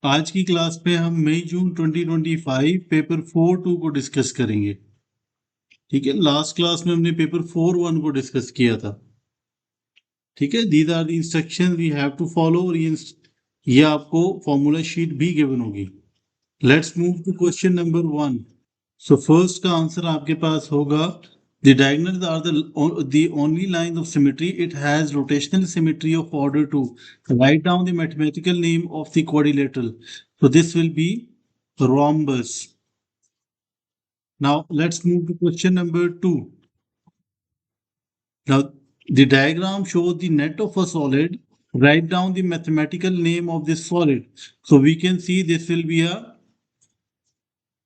आज की क्लास में हम मई जून 2025 पेपर 4-2 को डिस्कस करेंगे। ठीक है, लास्ट क्लास में हमने पेपर 4-1 को डिस्कस किया था। ठीक है, these are the instruction we have to follow. और ये आपको फॉर्मूला शीट भी गिवन होगी। Let's move to question number 1। So first का आंसर आपके पास होगा the diagonals are the only lines of symmetry. It has rotational symmetry of order 2. Write down the mathematical name of the quadrilateral. So this will be rhombus. Now let's move to question number 2. Now the diagram shows the net of a solid. Write down the mathematical name of this solid. So we can see this will be a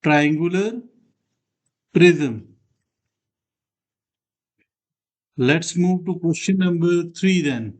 triangular prism. Let's move to question number 3 then.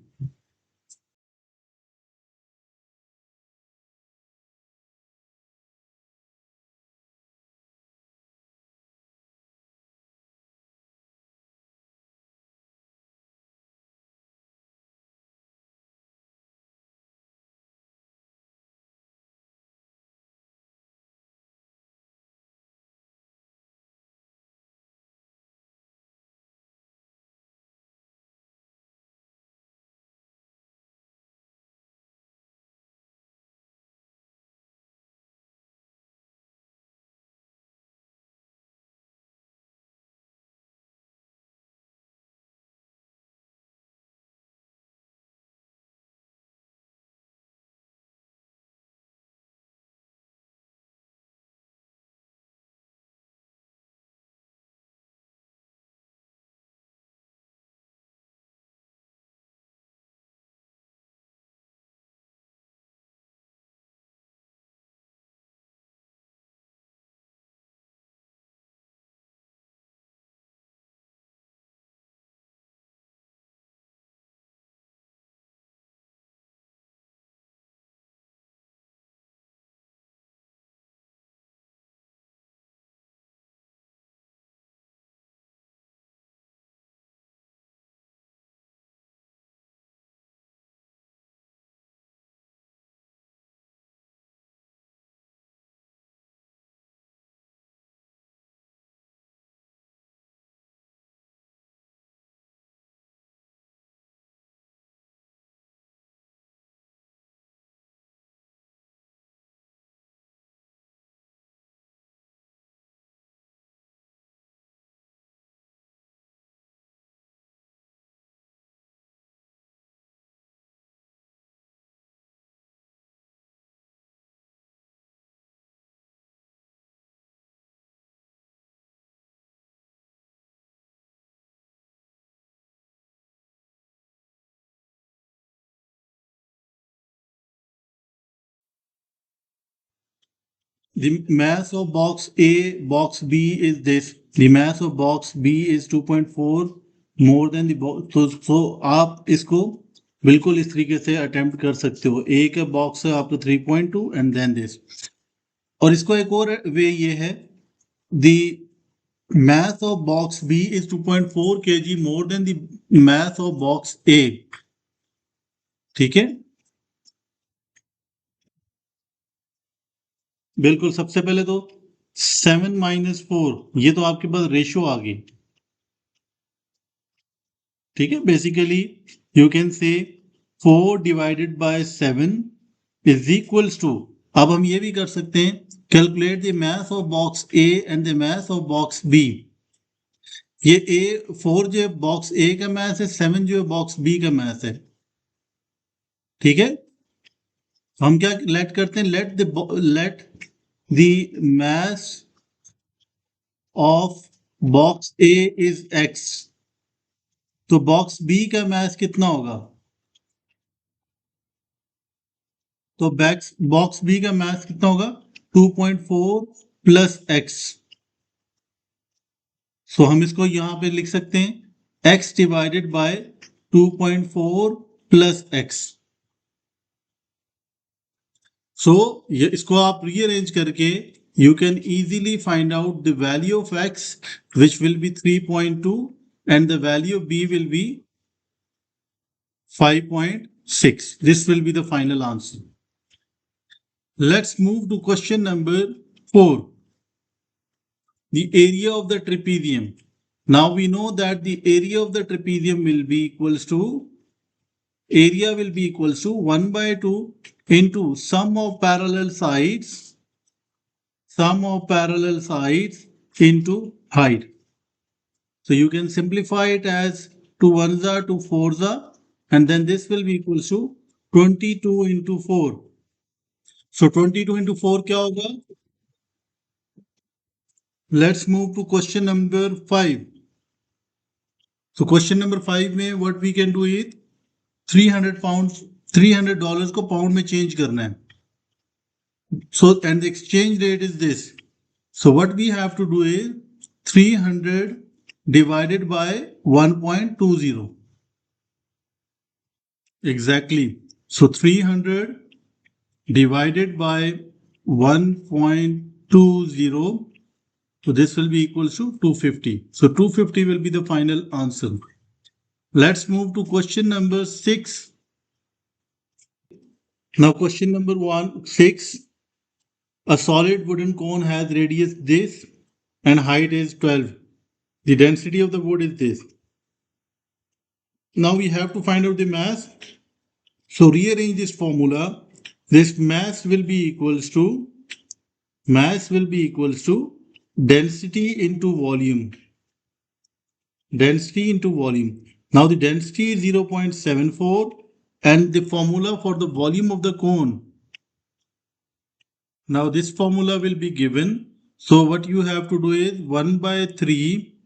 The mass of box A, box B is this. The mass of box B is 2.4 more than the box. So आप इसको बिल्कुल इस तरीके से attempt कर सकते हो। A का बॉक्स है आपका 3.2 एंड देन दिस। और इसको एक और वे ये है, the mass of box B is 2.4 kg more than the mass of box A. ठीक है, बिल्कुल। सबसे पहले तो 7 - 4, ये तो आपके पास रेशियो आ गई। ठीक है, बेसिकली यू कैन से 4/7 इज इक्वल्स टू। अब हम ये भी कर सकते हैं, calculate the mass of box A and the mass of box B. ये ए 4 जो बॉक्स ए का मास है, 7 जो बॉक्स बी का मास है। ठीक है, हम क्या लेट करते हैं, let the mass of box A is x. तो बॉक्स बी का मास कितना होगा? तो बॉक्स बी का मास कितना होगा? 2.4 प्लस एक्स। सो हम इसको यहां पे लिख सकते हैं x divided by 2.4 plus x. So ये इसको आप रीअरेंज करके you can easily find out the value of x which will be 3.2 and the value of b will be 5.6. This will be the final answer. Let's move to question number 4. The area of the trapezium. Now we know that the area of the trapezium will be equals to 1 by 2 into sum of parallel sides into height. So you can simplify it as 2 ones are 2 fours are, and then this will be equals to 22 into 4. So 22 into 4 क्या होगा? Let's move to question number 5. So question number 5 में what we can do is $300 को pound में change करना है. So and the exchange rate is this. So what we have to do is 300 divided by 1.20. Exactly. So 300 divided by 1.20. So this will be equals to 250. So 250 will be the final answer. Let's move to question number 6. Now question number 6. A solid wooden cone has radius this and height is 12. The density of the wood is this. Now we have to find out the mass. So rearrange this formula. This mass will be equals to density into volume. Density into volume. Now the density is 0.74 and the formula for the volume of the cone. Now this formula will be given. So what you have to do is 1 by 3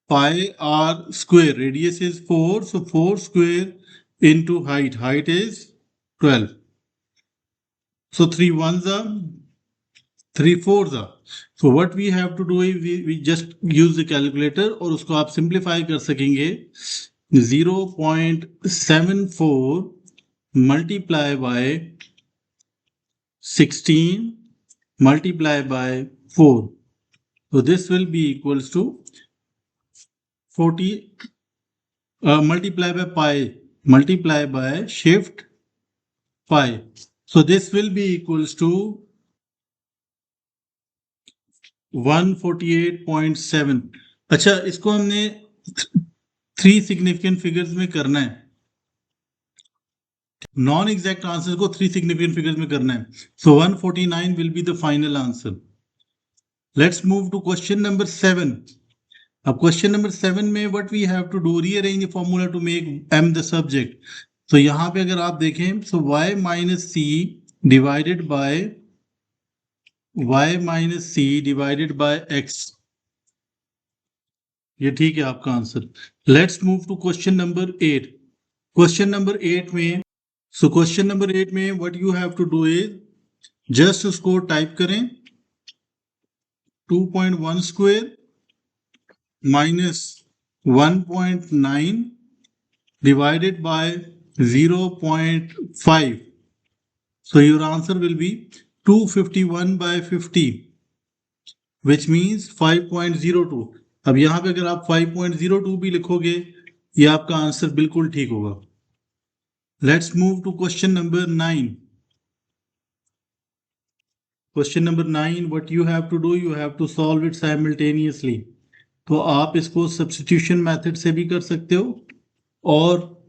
pi r square. Radius is 4. So 4 square into height. Height is 12. So 3 ones are 3 fours are. So what we have to do is we just use the calculator और उसको आप simplify कर सकेंगे 0.74 multiply by 16 multiply by 4. So this will be equals to 40 multiply by pi multiply by shift pi. So this will be equals to 148.7. अच्छा इसको हमने 3 significant figures में करना है. नॉन एग्जैक्ट आंसर को 3 significant figures में करना है. So 149 will be the final answer. Let's move to question number 7. अब question number 7 में what we have to do, rearrange the formula to make m the subject. So यहाँ पे अगर आप देखें so y minus c divided by x. ये ठीक है आपका answer. Let's move to question number 8. Question number 8 में what you have to do is just उसको टाइप करें 2.1 square minus 1.9 divided by 0.5. So your answer will be 251 by 50, which means 5.02. अब यहाँ पे अगर आप 5.02 भी लिखोगे ये आपका आंसर बिल्कुल ठीक होगा. Let's move to question number 9. Question number 9, what you have to do, you have to solve it simultaneously. तो आप इसको सब्स्टिट्यूशन मेथड से भी कर सकते हो और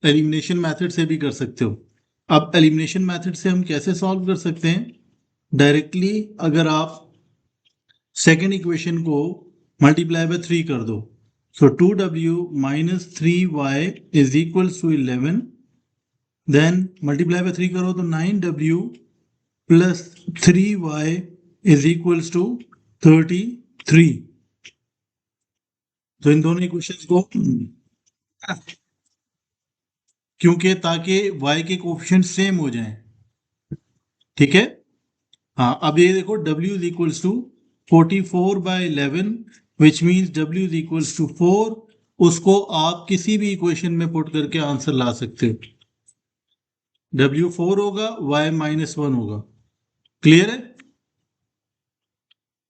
एलिमिनेशन मेथड से भी कर सकते हो. अब एलिमिनेशन मेथड से हम कैसे सॉल्व कर सकते हैं? डायरेक्टली अगर आप सेकेंड इक्वेशन को मल्टीप्लाई बाय 3 कर दो. So 2w minus 3y is equals to 11. Then multiply by 3 करो तो 9w plus 3y is equals to 33. तो इन दोनों इक्वेशंस को क्योंकि ताकि y के कोफिशिएंट सेम हो जाएं. ठीक है. हाँ अब ये देखो w is equals to 44 by 11 which means w is equals to 4. उसको आप किसी भी इक्वेशन में पुट करके आंसर ला सकते हो. w 4 होगा, y minus 1 होगा. क्लियर है?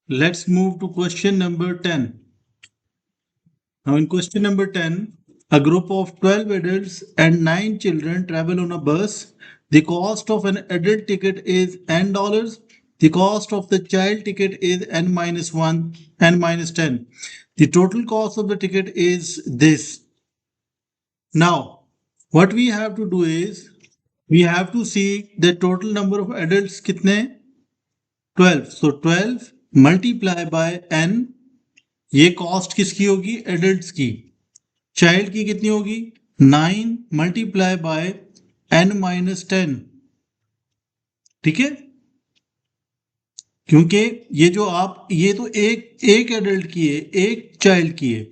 Let's move to question number 10. Now in question number 10, a group of 12 adults and 9 children travel on a bus The cost of an adult ticket is $n. The cost of the child ticket is n-1, n-10. The total cost of the ticket is this. Now, what we have to do is, we have to see the total number of adults कितने 12. So 12 multiply by n. ये cost किसकी होगी? Adults की. Child की कितनी होगी? 9 multiply by n-10. ठीक है, क्योंकि ये जो आप, ये तो एक एडल्ट की है, एक चाइल्ड की है,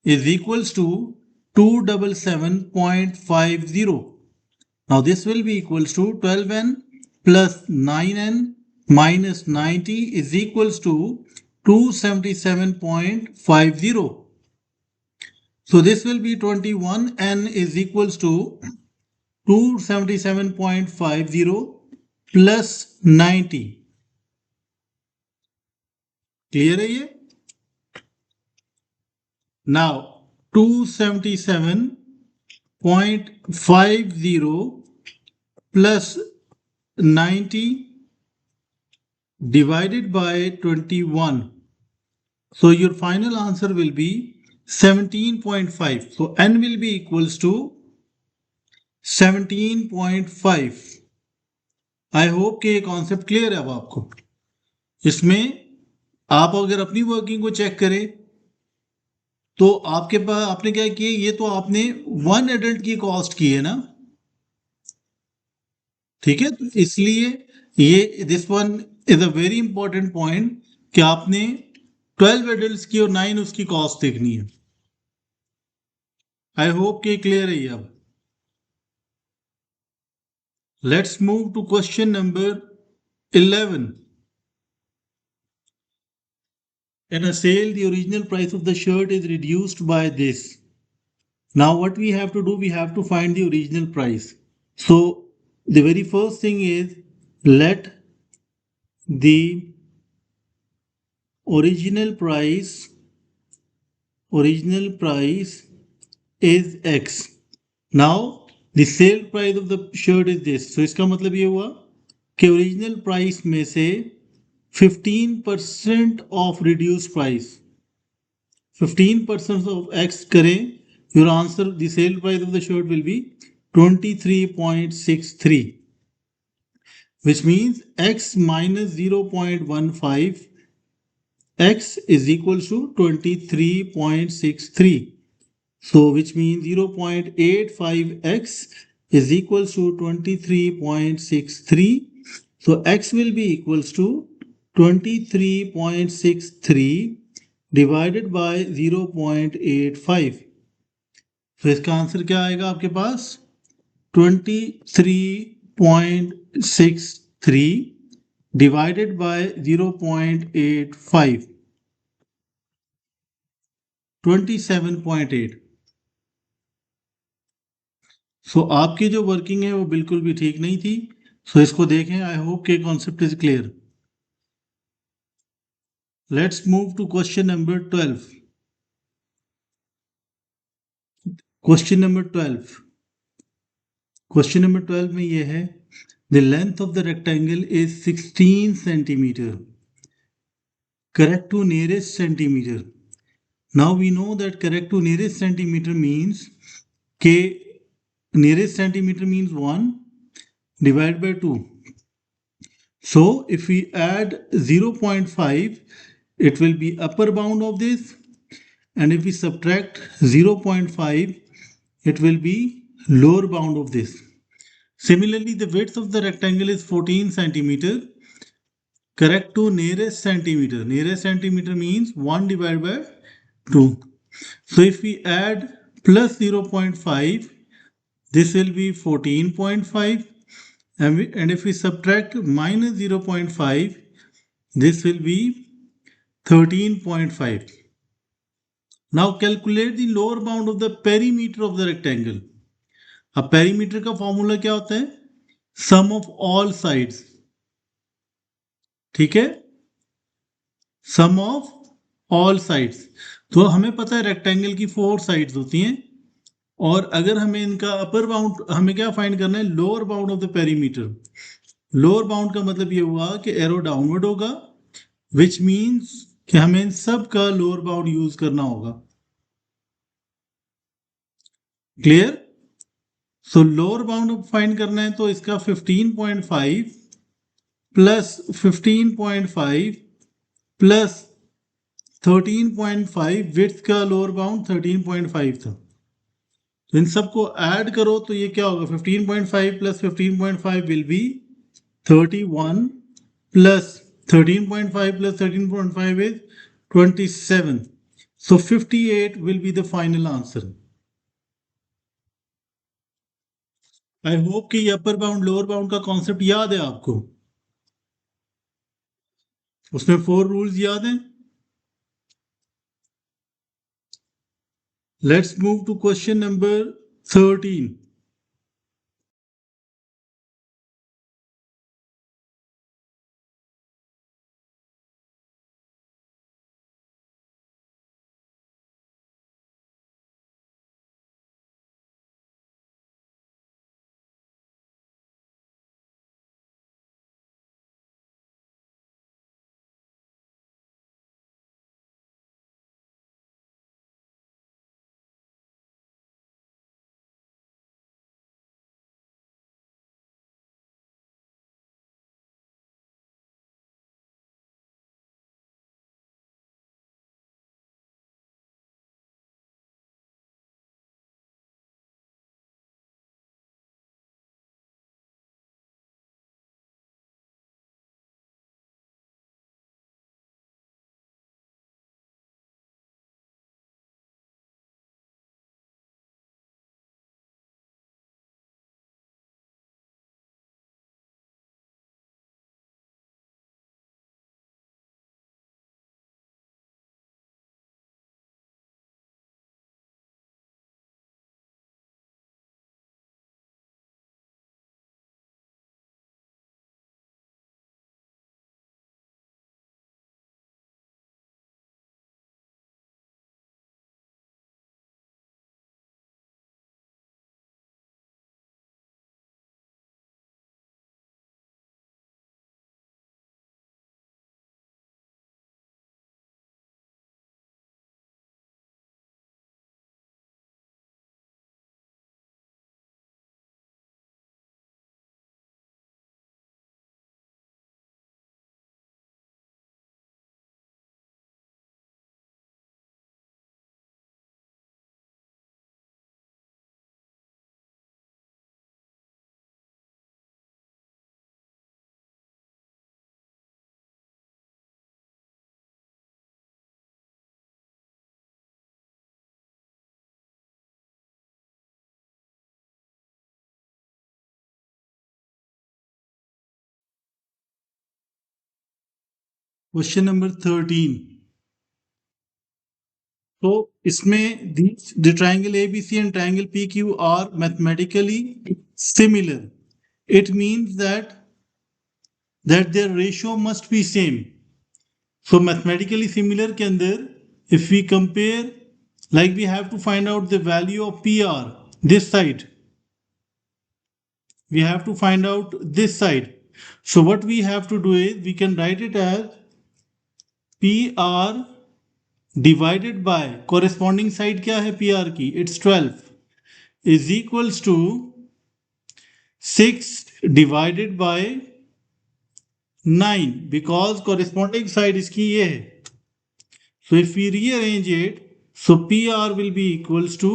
is equals to 277.50. Now this will be equals to 12n plus 9n minus 90 is equals to 277.50. So this will be 21n is equals to 277.50 plus 90. Clear है ये? Now 277.50 plus 90 divided by 21. So your final answer will be 17.5. So n will be equals to 17.5. I hope कि ये concept clear है अब आपको. इसमें आप अगर अपनी वर्किंग को चेक करें तो आपके पास, आपने क्या किया, ये तो आपने वन एडल्ट की कॉस्ट की है ना. ठीक है, तो इसलिए ये this one is a very important point कि आपने 12 एडल्ट्स की और 9 उसकी कॉस्ट देखनी है. आई होप कि क्लियर है ये. अब let's move to question number 11. In a sale, the original price of the shirt is reduced by this. Now what we have to do, we have to find the original price. So the very first thing is, let the original price is X. Now the sale price of the shirt is this. So इसका मतलब ये हुआ कि original price में से 15% of reduce price, 15% of X करें, your answer the sale price of the shirt will be 23.63, which means X minus 0.15, X is equals to 23.63. So which means 0.85X is equals to 23.63. So X will be equals to 23.63 divided by 0.85. तो इसका answer क्या आएगा आपके पास? 23.63 divided by 0.85, 27.8. सो आपकी जो working है वो बिल्कुल भी ठीक नहीं थी. सो इसको देखें. आई होप के concept is clear. Let's move to question number 12. Question number 12 में ये है, the length of the rectangle is 16 centimetre. Correct to nearest centimetre. Now we know that correct to nearest centimetre means के nearest centimeter means 1 divided by 2. So if we add 0.5, it will be upper bound of this, and if we subtract 0.5, it will be lower bound of this. Similarly, the width of the rectangle is 14 centimeter. Correct to nearest centimeter. Nearest centimeter means 1 divided by 2. So if we add plus 0.5, this will be 14.5, and if we subtract minus 0.5, this will be 13.5. Now calculate the lower bound of the perimeter of the rectangle. अब perimeter का formula क्या होता है? Sum of all sides. ठीक है, Sum of all sides. तो हमें पता है रेक्टेंगल की 4 साइड्स होती हैं और अगर हमें इनका अपर बाउंड, हमें क्या फाइंड करना है, lower bound of the perimeter. Lower bound का मतलब ये हुआ कि एरो डाउनवर्ड होगा, विच मीन्स कि हमें इन सब का लोअर बाउंड यूज करना होगा। क्लियर? सो लोअर बाउंड फाइंड करना है तो इसका 15.5 प्लस 15.5 प्लस 13.5, विड्थ का लोअर बाउंड 13.5 था, तो इन सबको ऐड करो तो ये क्या होगा, 15.5 plus 15.5 will be 31 plus 13.5 plus 13.5 is 27. So 58 will be the final answer. I hope कि अपर बाउंड लोअर बाउंड का कॉन्सेप्ट याद है आपको, उसमें 4 रूल्स याद हैं। Let's move to question number 13. Question number 13. So इसमें the triangle ABC and triangle PQ are mathematically similar. It means that their ratio must be same. So mathematically similar के अंदर if we compare, like we have to find out the value of PR, this side. We have to find out this side. So what we have to do is we can write it as PR divided by corresponding side क्या है PR की, it's 12 is equals to 6 divided by 9 because corresponding side इसकी ये है. So if we rearrange it, so PR will be equals to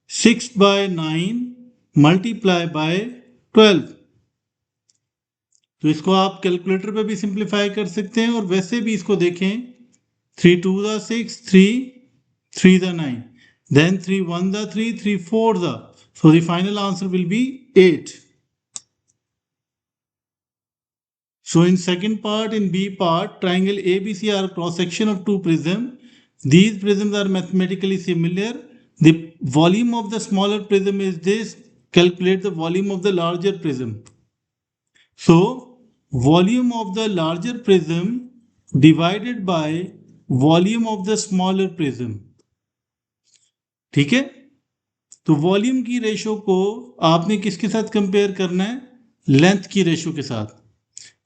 6 by 9 multiply by 12. तो इसको आप calculator पे भी सिंप्लीफाई कर सकते हैं और वैसे भी इसको देखें, 3 2 the 6, 3 the 9, then 3 1 the 3, 3 4 the. So the final answer will be 8. So in second part, in B part, triangle ABC are cross section of two prisms. These prisms are mathematically similar. The volume of the smaller prism is this. Calculate the volume of the larger prism. So volume of the larger prism divided by volume of the smaller prism. ठीक है, तो volume की ratio को आपने किसके साथ compare करना है? लेंथ की रेशो के साथ।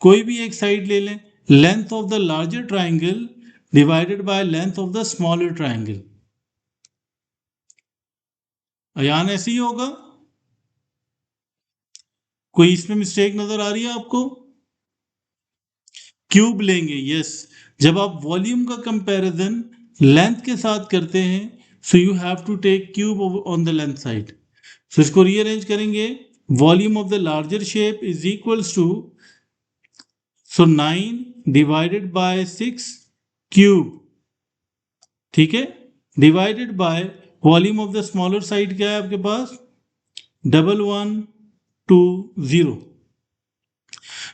कोई भी एक साइड ले लें, length of the larger triangle divided by length of the smaller triangle. Ayaan ऐसे ही होगा? कोई इसमें मिस्टेक नजर आ रही है आपको? क्यूब लेंगे, यस। जब आप वॉल्यूम का कंपैरिजन लेंथ के साथ करते हैं, so you have to take cube on the length side. So इसको रीअरेंज करेंगे, volume of the larger shape is equals to, so 9 divided by 6 cube, ठीक है, divided by volume of the smaller side क्या है आपके पास? 1120।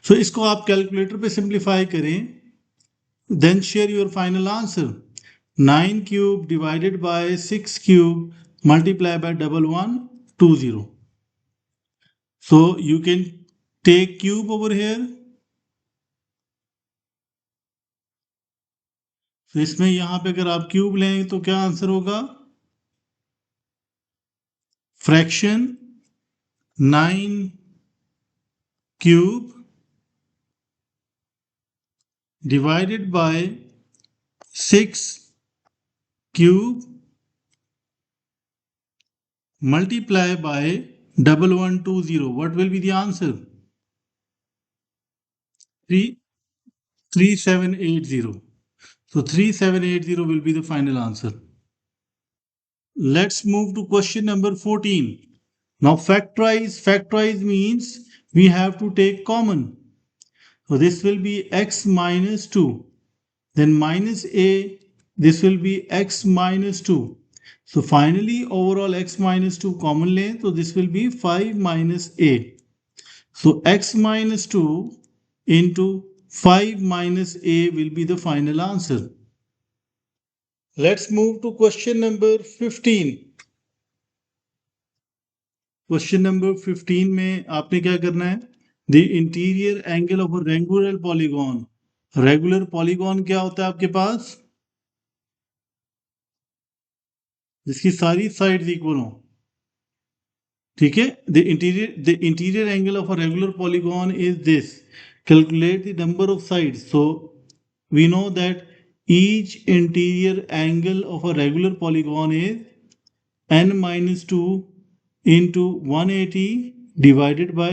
सो इसको आप calculator पे सिंप्लीफाई करें, then share your final answer. 9 cube divided by 6 cube multiplied by 1120. So you can take cube over here. तो इसमें यहां पे अगर आप क्यूब लें तो क्या आंसर होगा? Fraction 9 cube divided by 6 cube multiply by 1120. What will be the answer? 3780. So 3780 will be the final answer. Let's move to question number 14. Now factorize. Factorize means we have to take common. So this will be x minus 2. Then minus a, this will be x minus 2. So finally overall x minus 2 common length. So this will be 5 minus a. So x minus 2 into 5 minus a will be the final answer. Let's move to question number 15. Question number 15 में आपने क्या करना है? The interior angle of a regular polygon. Regular polygon क्या होता है आपके पास? जिसकी सारी साइड्स इक्वल हो, ठीक है। The interior angle of a regular polygon is this. Calculate the number of sides. So we know that each interior angle of a regular polygon is n minus 2 into 180 divided by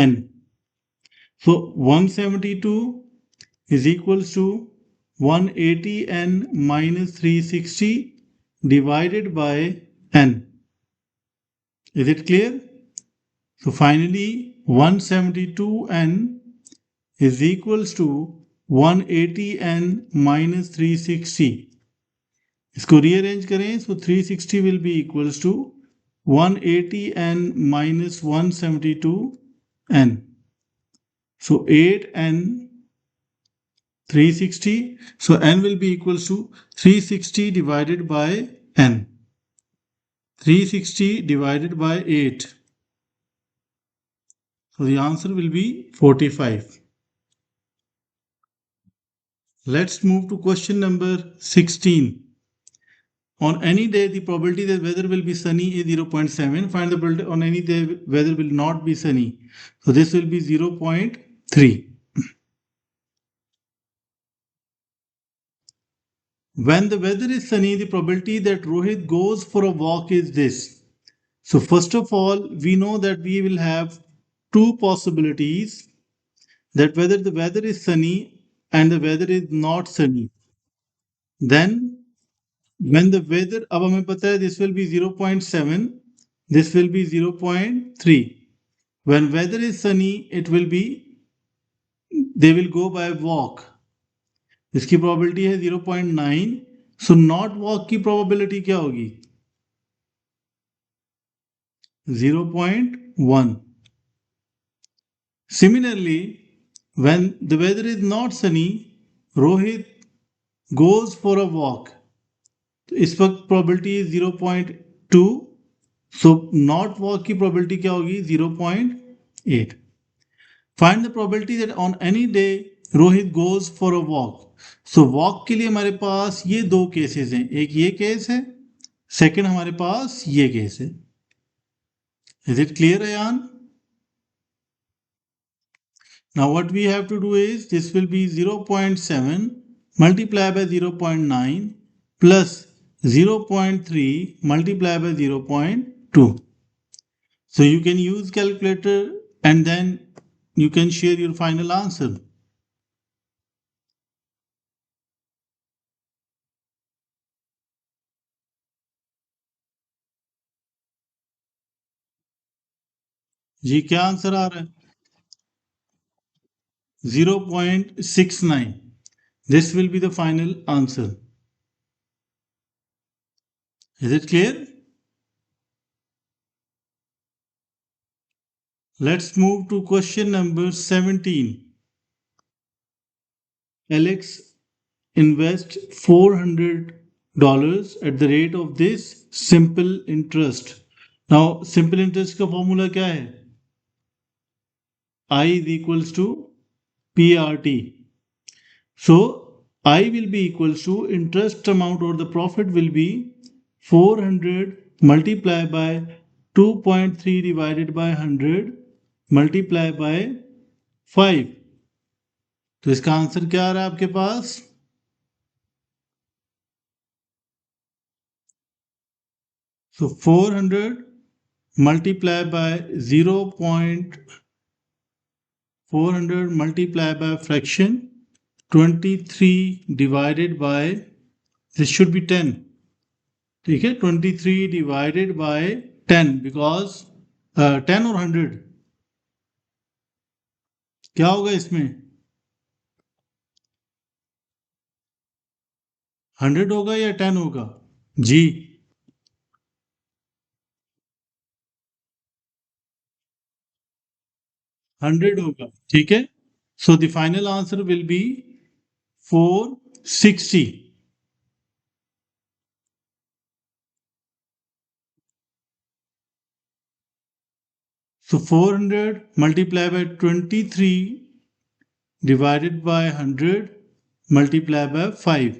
n. So 172 is equals to 180n minus 360 divided by n. Is it clear? So finally 172n is equals to 180n minus 360. इसको rearrange करें, so 360 will be equals to 180n minus 172n. So 8n 360. So n will be equals to 360 divided by n. 360 divided by 8. So the answer will be 45. Let's move to question number 16. On any day, the probability that weather will be sunny is 0.7. Find the probability on any day weather will not be sunny. So this will be 0.3. When the weather is sunny, the probability that Rohit goes for a walk is this. So first of all, we know that we will have two possibilities, that whether the weather is sunny and the weather is not sunny. Then when the weather, अब हमें पता है this will be 0.7, this will be 0.3. When weather is sunny, it will be, they will go by walk. इसकी probability है 0.9. So not walk की probability क्या होगी? 0.1. Similarly, when the weather is not sunny, Rohit goes for a walk. तो इस वक्त probability is 0.2. So not walk की probability क्या होगी? 0.8. Find the probability that on any day Rohit goes for a walk. So walk के लिए हमारे पास ये दो केसेस हैं, एक ये केस है सेकंड हमारे पास ये केस है। Is it clear Ayaan? Now what we have to do is this will be 0.7 multiplied by 0.9 plus 0.3 multiplied by 0.2. So you can use calculator and then you can share your final answer. जी क्या answer आ रहा है? 0.69. This will be the final answer. Is it clear? Let's move to question number 17. Alex invest $400 at the rate of this simple interest. Now simple interest का formula क्या है? I is equals to PRT. So I will be equals to interest amount or the profit will be 400 multiplied by 2.3 divided by 100 multiplied by 5. तो इसका answer क्या आ रहा है आपके पास? So 400 multiplied by 0.400 multiplied by fraction 23 divided by, this should be 10. ठीक है, 23 divided by 10 because 10 और 100 क्या होगा इसमें? 100 होगा या 10 होगा? जी 100 होगा। ठीक है, so the final answer will B 460. So 400 multiplied by 23 divided by 100 multiplied by 5.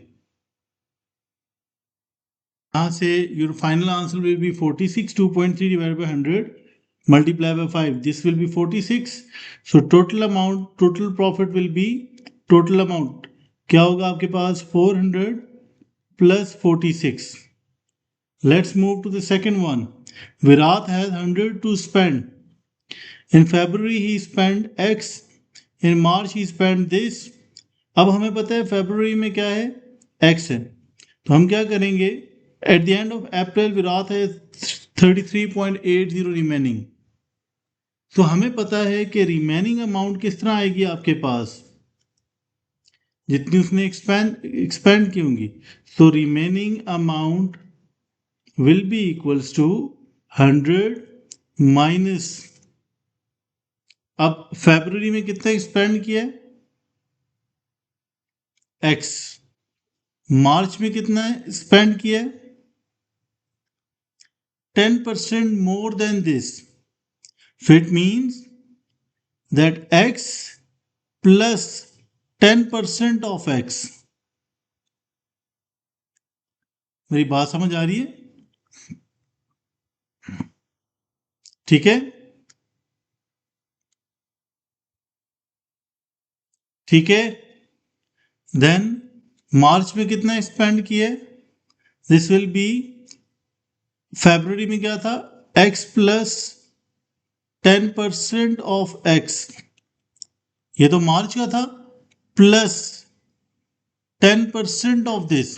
यहाँ से your final answer will be 46. 2.3 divided by 100 multiplied by 5. This will be 46. So total amount, total profit will be, total amount क्या होगा आपके पास? 400 plus 46. Let's move to the second one. Virat has 100 to spend. In February he spent X. In March he spent this. अब हमें पता है फरवरी में क्या है? X है। तो हम क्या करेंगे? At the end of April Virat है 33.80 रिमेनिंग। तो हमें पता है कि रिमेनिंग अमाउंट किस तरह आएगी आपके पास, जितनी उसने एक्सपेंड की होंगी। तो remaining amount will be equals to 100 minus, अब फरवरी में कितना एक्सपेंड किया है? एक्स। मार्च में कितना स्पेंड किया है? 10% more than this. So it means that x plus 10% of x. मेरी बात समझ आ रही है? ठीक है, ठीक है। देन मार्च में कितना स्पेंड किया? दिस विल बी, फरवरी में क्या था? x प्लस 10% ऑफ x, ये तो मार्च का था, प्लस 10% ऑफ दिस।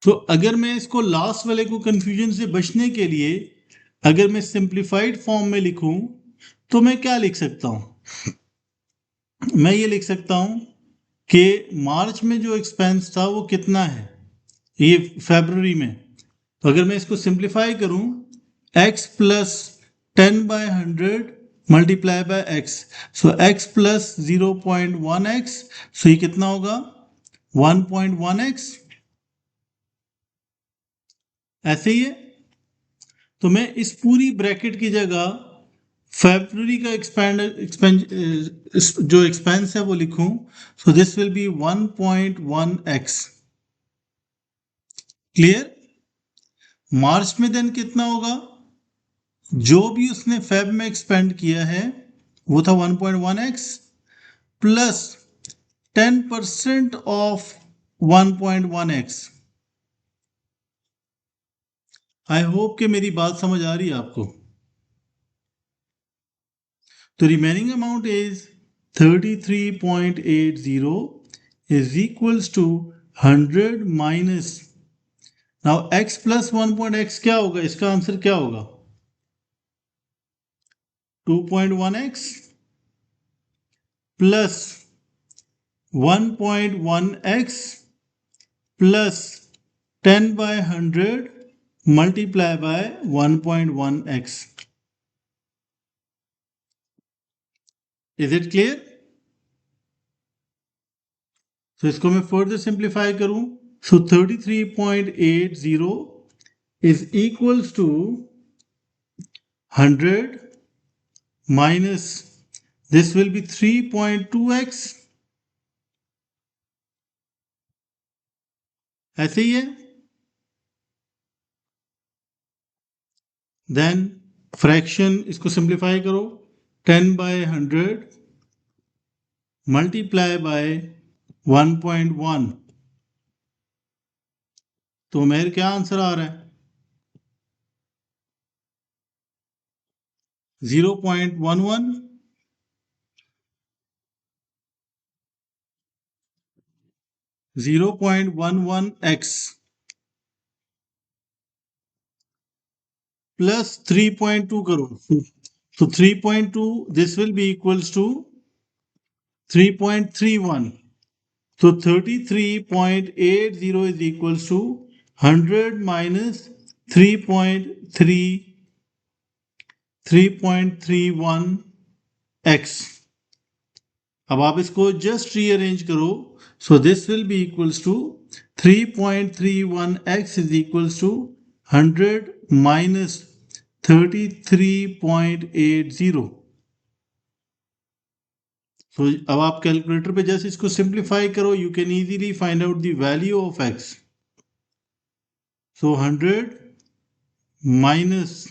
तो अगर मैं इसको लास्ट वाले को कंफ्यूजन से बचने के लिए अगर मैं सिंप्लीफाइड फॉर्म में लिखूं तो मैं क्या लिख सकता हूं? मैं ये लिख सकता हूं कि मार्च में जो एक्सपेंस था वो कितना है, ये फरवरी में। तो अगर मैं इसको सिंप्लीफाई करूं, x plus 10/100 multiply by x, so x plus 0.1x, सो ये कितना होगा? 1.1x। ऐसे ही है। तो मैं इस पूरी ब्रैकेट की जगह फेब्रुवरी का जो एक्सपेंस है वो लिखूं, so this will be 1.1x। Clear? मार्च में देन कितना होगा? जो भी उसने फेब में एक्सपेंड किया है वो था 1.1x plus 10% of 1.1x। I hope कि मेरी बात समझ आ रही है आपको। तो remaining amount is 33.80 is equals to 100 minus, now x plus 1.x क्या होगा? इसका आंसर क्या होगा? 2.1x plus 1.1x plus 10 by 100 multiply by 1.1x। Is it clear? तो इसको मैं फर्दर सिंप्लीफाई करूं, सो 33.80 is equals to 100 minus this will be 3.2x। ऐसे ही है। देन फ्रैक्शन इसको सिंप्लीफाई करो, 10 by 100 मल्टीप्लाई बाय 1.1। तो मेरे क्या आंसर आ रहा है? 0.11। 0.11x प्लस 3.2 करो, so 3.2 this will be equals to 3.31। so 33.80 is equals to 100 minus 3.31x। अब आप इसको जस्ट रीअरेंज करो, so this will be equals to 3.31x is equals to 100 minus 33.80। So अब आप कैलकुलेटर पे जैसे इसको सिंप्लीफाई करो, you can easily find out the value of x। So 100 minus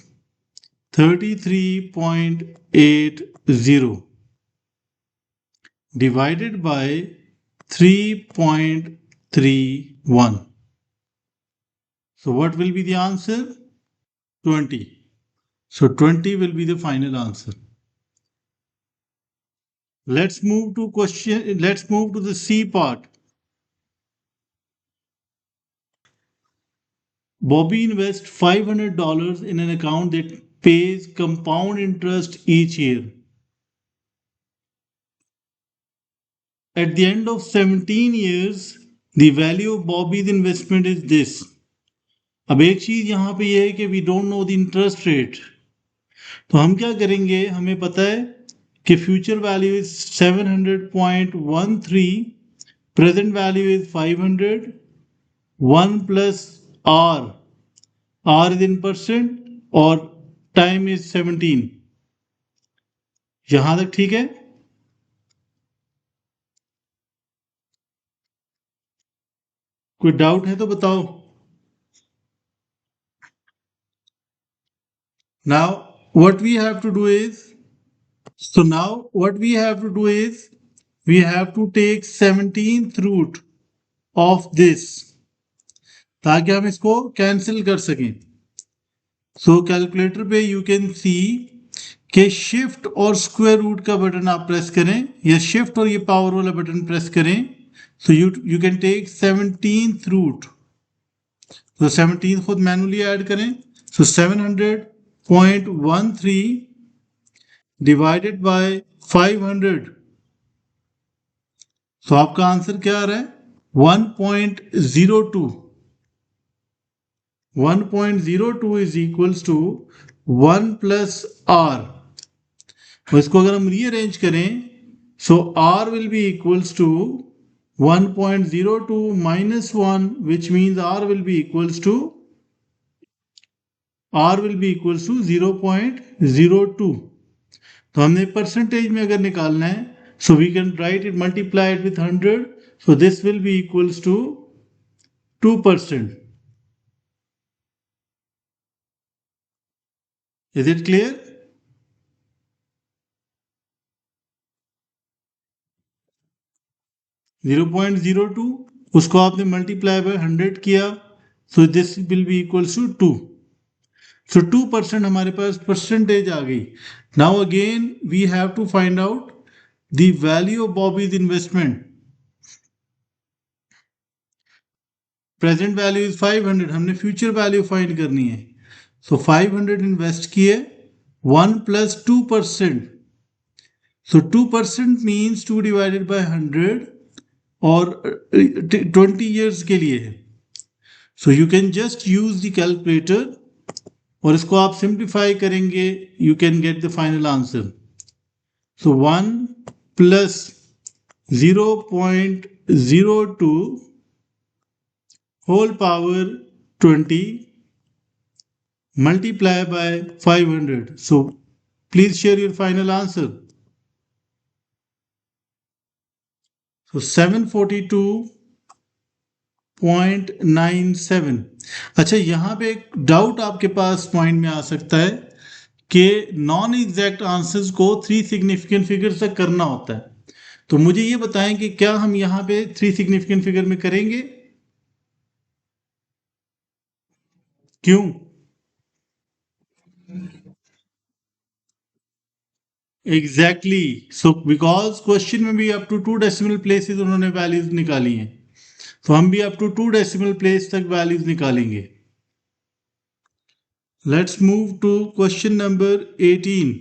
33.80 divided by 3.31। So what will be the answer? 20। So 20 will be the final answer. Let's move to the C part. Bobby invests $500 in an account that pays compound interest each year. At the end of 17 years, the value of Bobby's investment is this। अब एक चीज यहां पे ये है कि we don't know the interest rate, तो हम क्या करेंगे? हमें पता है कि future value is 700.13, present value is 500, 1 plus R is in percent और टाइम इज 17। यहां तक ठीक है? कोई डाउट है तो बताओ। Now what we have to do is, we have to take 17th root of this ताकि हम इसको कैंसिल कर सकें। सो कैलकुलेटर पे यू कैन सी के शिफ्ट और स्क्वायर रूट का बटन आप प्रेस करें, या शिफ्ट और ये पावर वाला बटन प्रेस करें, so you can take 17th root. तो 17 खुद मैनुअली ऐड करें, सो 700.13 डिवाइडेड बाय 500। तो आपका आंसर क्या आ रहा है? 1.02। 1.02 is equals to 1 plus r। तो इसको अगर हम रीअरेंज करें, सो r will be equals to 1.02 minus 1, which means r will be equals to 0.02। तो हमने परसेंटेज में अगर निकालना है, so we can write it multiply it with 100, so this will be equals to 2%. Is it clear? (0.02) उसको आपने multiply by 100 किया, so this will be equals to 2. So 2% हमारे पास परसेंटेज आ गई. Now again we have to find out the value of Bobby's investment. Present value is 500, हमने future value find करनी है. सो 500 इन्वेस्ट किए, 1 + 2%. सो 2% मीन्स 2 डिवाइडेड बाय 100 और 20 years के लिए है. सो you can just use the calculator और इसको आप सिंप्लीफाई करेंगे, you can get the final answer. So 1 + 0.02 whole power 20 multiply by 500. So please share your final answer. So 742.97. अच्छा, यहाँ पे एक डाउट आपके पास पॉइंट में आ सकता है कि नॉन एग्जैक्ट आंसर्स को 3 सिग्निफिकेंट फिगर तक करना होता है. तो मुझे ये बताएं कि क्या हम यहाँ पे 3 सिग्निफिकेंट फिगर में करेंगे? क्यों? एग्जैक्टली. सो बिकॉज क्वेश्चन में भी अप टू 2 डेसिमल प्लेसेस उन्होंने वैल्यूज निकाली हैं, तो हम भी अप टू 2 डेसिमल प्लेस तक वैल्यूज निकालेंगे. Let's move to question number 18.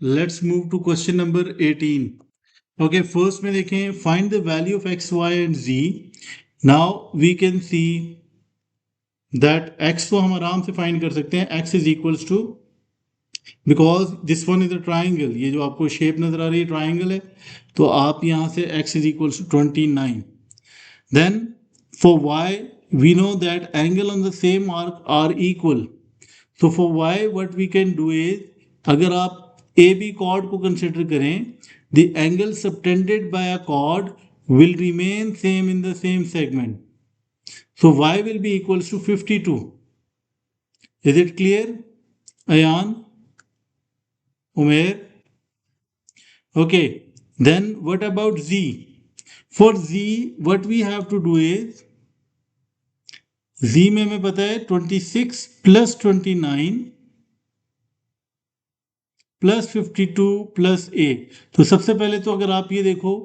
Let's move to question number 18. Okay, first में देखें, find the value of x, y and z. Now we can see that x को हम आराम से find कर सकते हैं. x is equals to, because this one is a triangle, ये जो आपको शेप नजर आ रही है ट्राइंगल है, तो आप यहाँ से x is equals to 29. Then for y we know that angle on the same arc are equal. So for y what we can do is, अगर आप AB chord को कंसिडर करें, the angle subtended by a chord will remain same in the same segment. So y will be equals to 52. Is it clear? Ayan, Umair? Okay, then what about Z? For Z, what we have to do is, Z में हमें पता है 26 plus 29 plus 52 plus A। तो सबसे पहले तो अगर आप ये देखो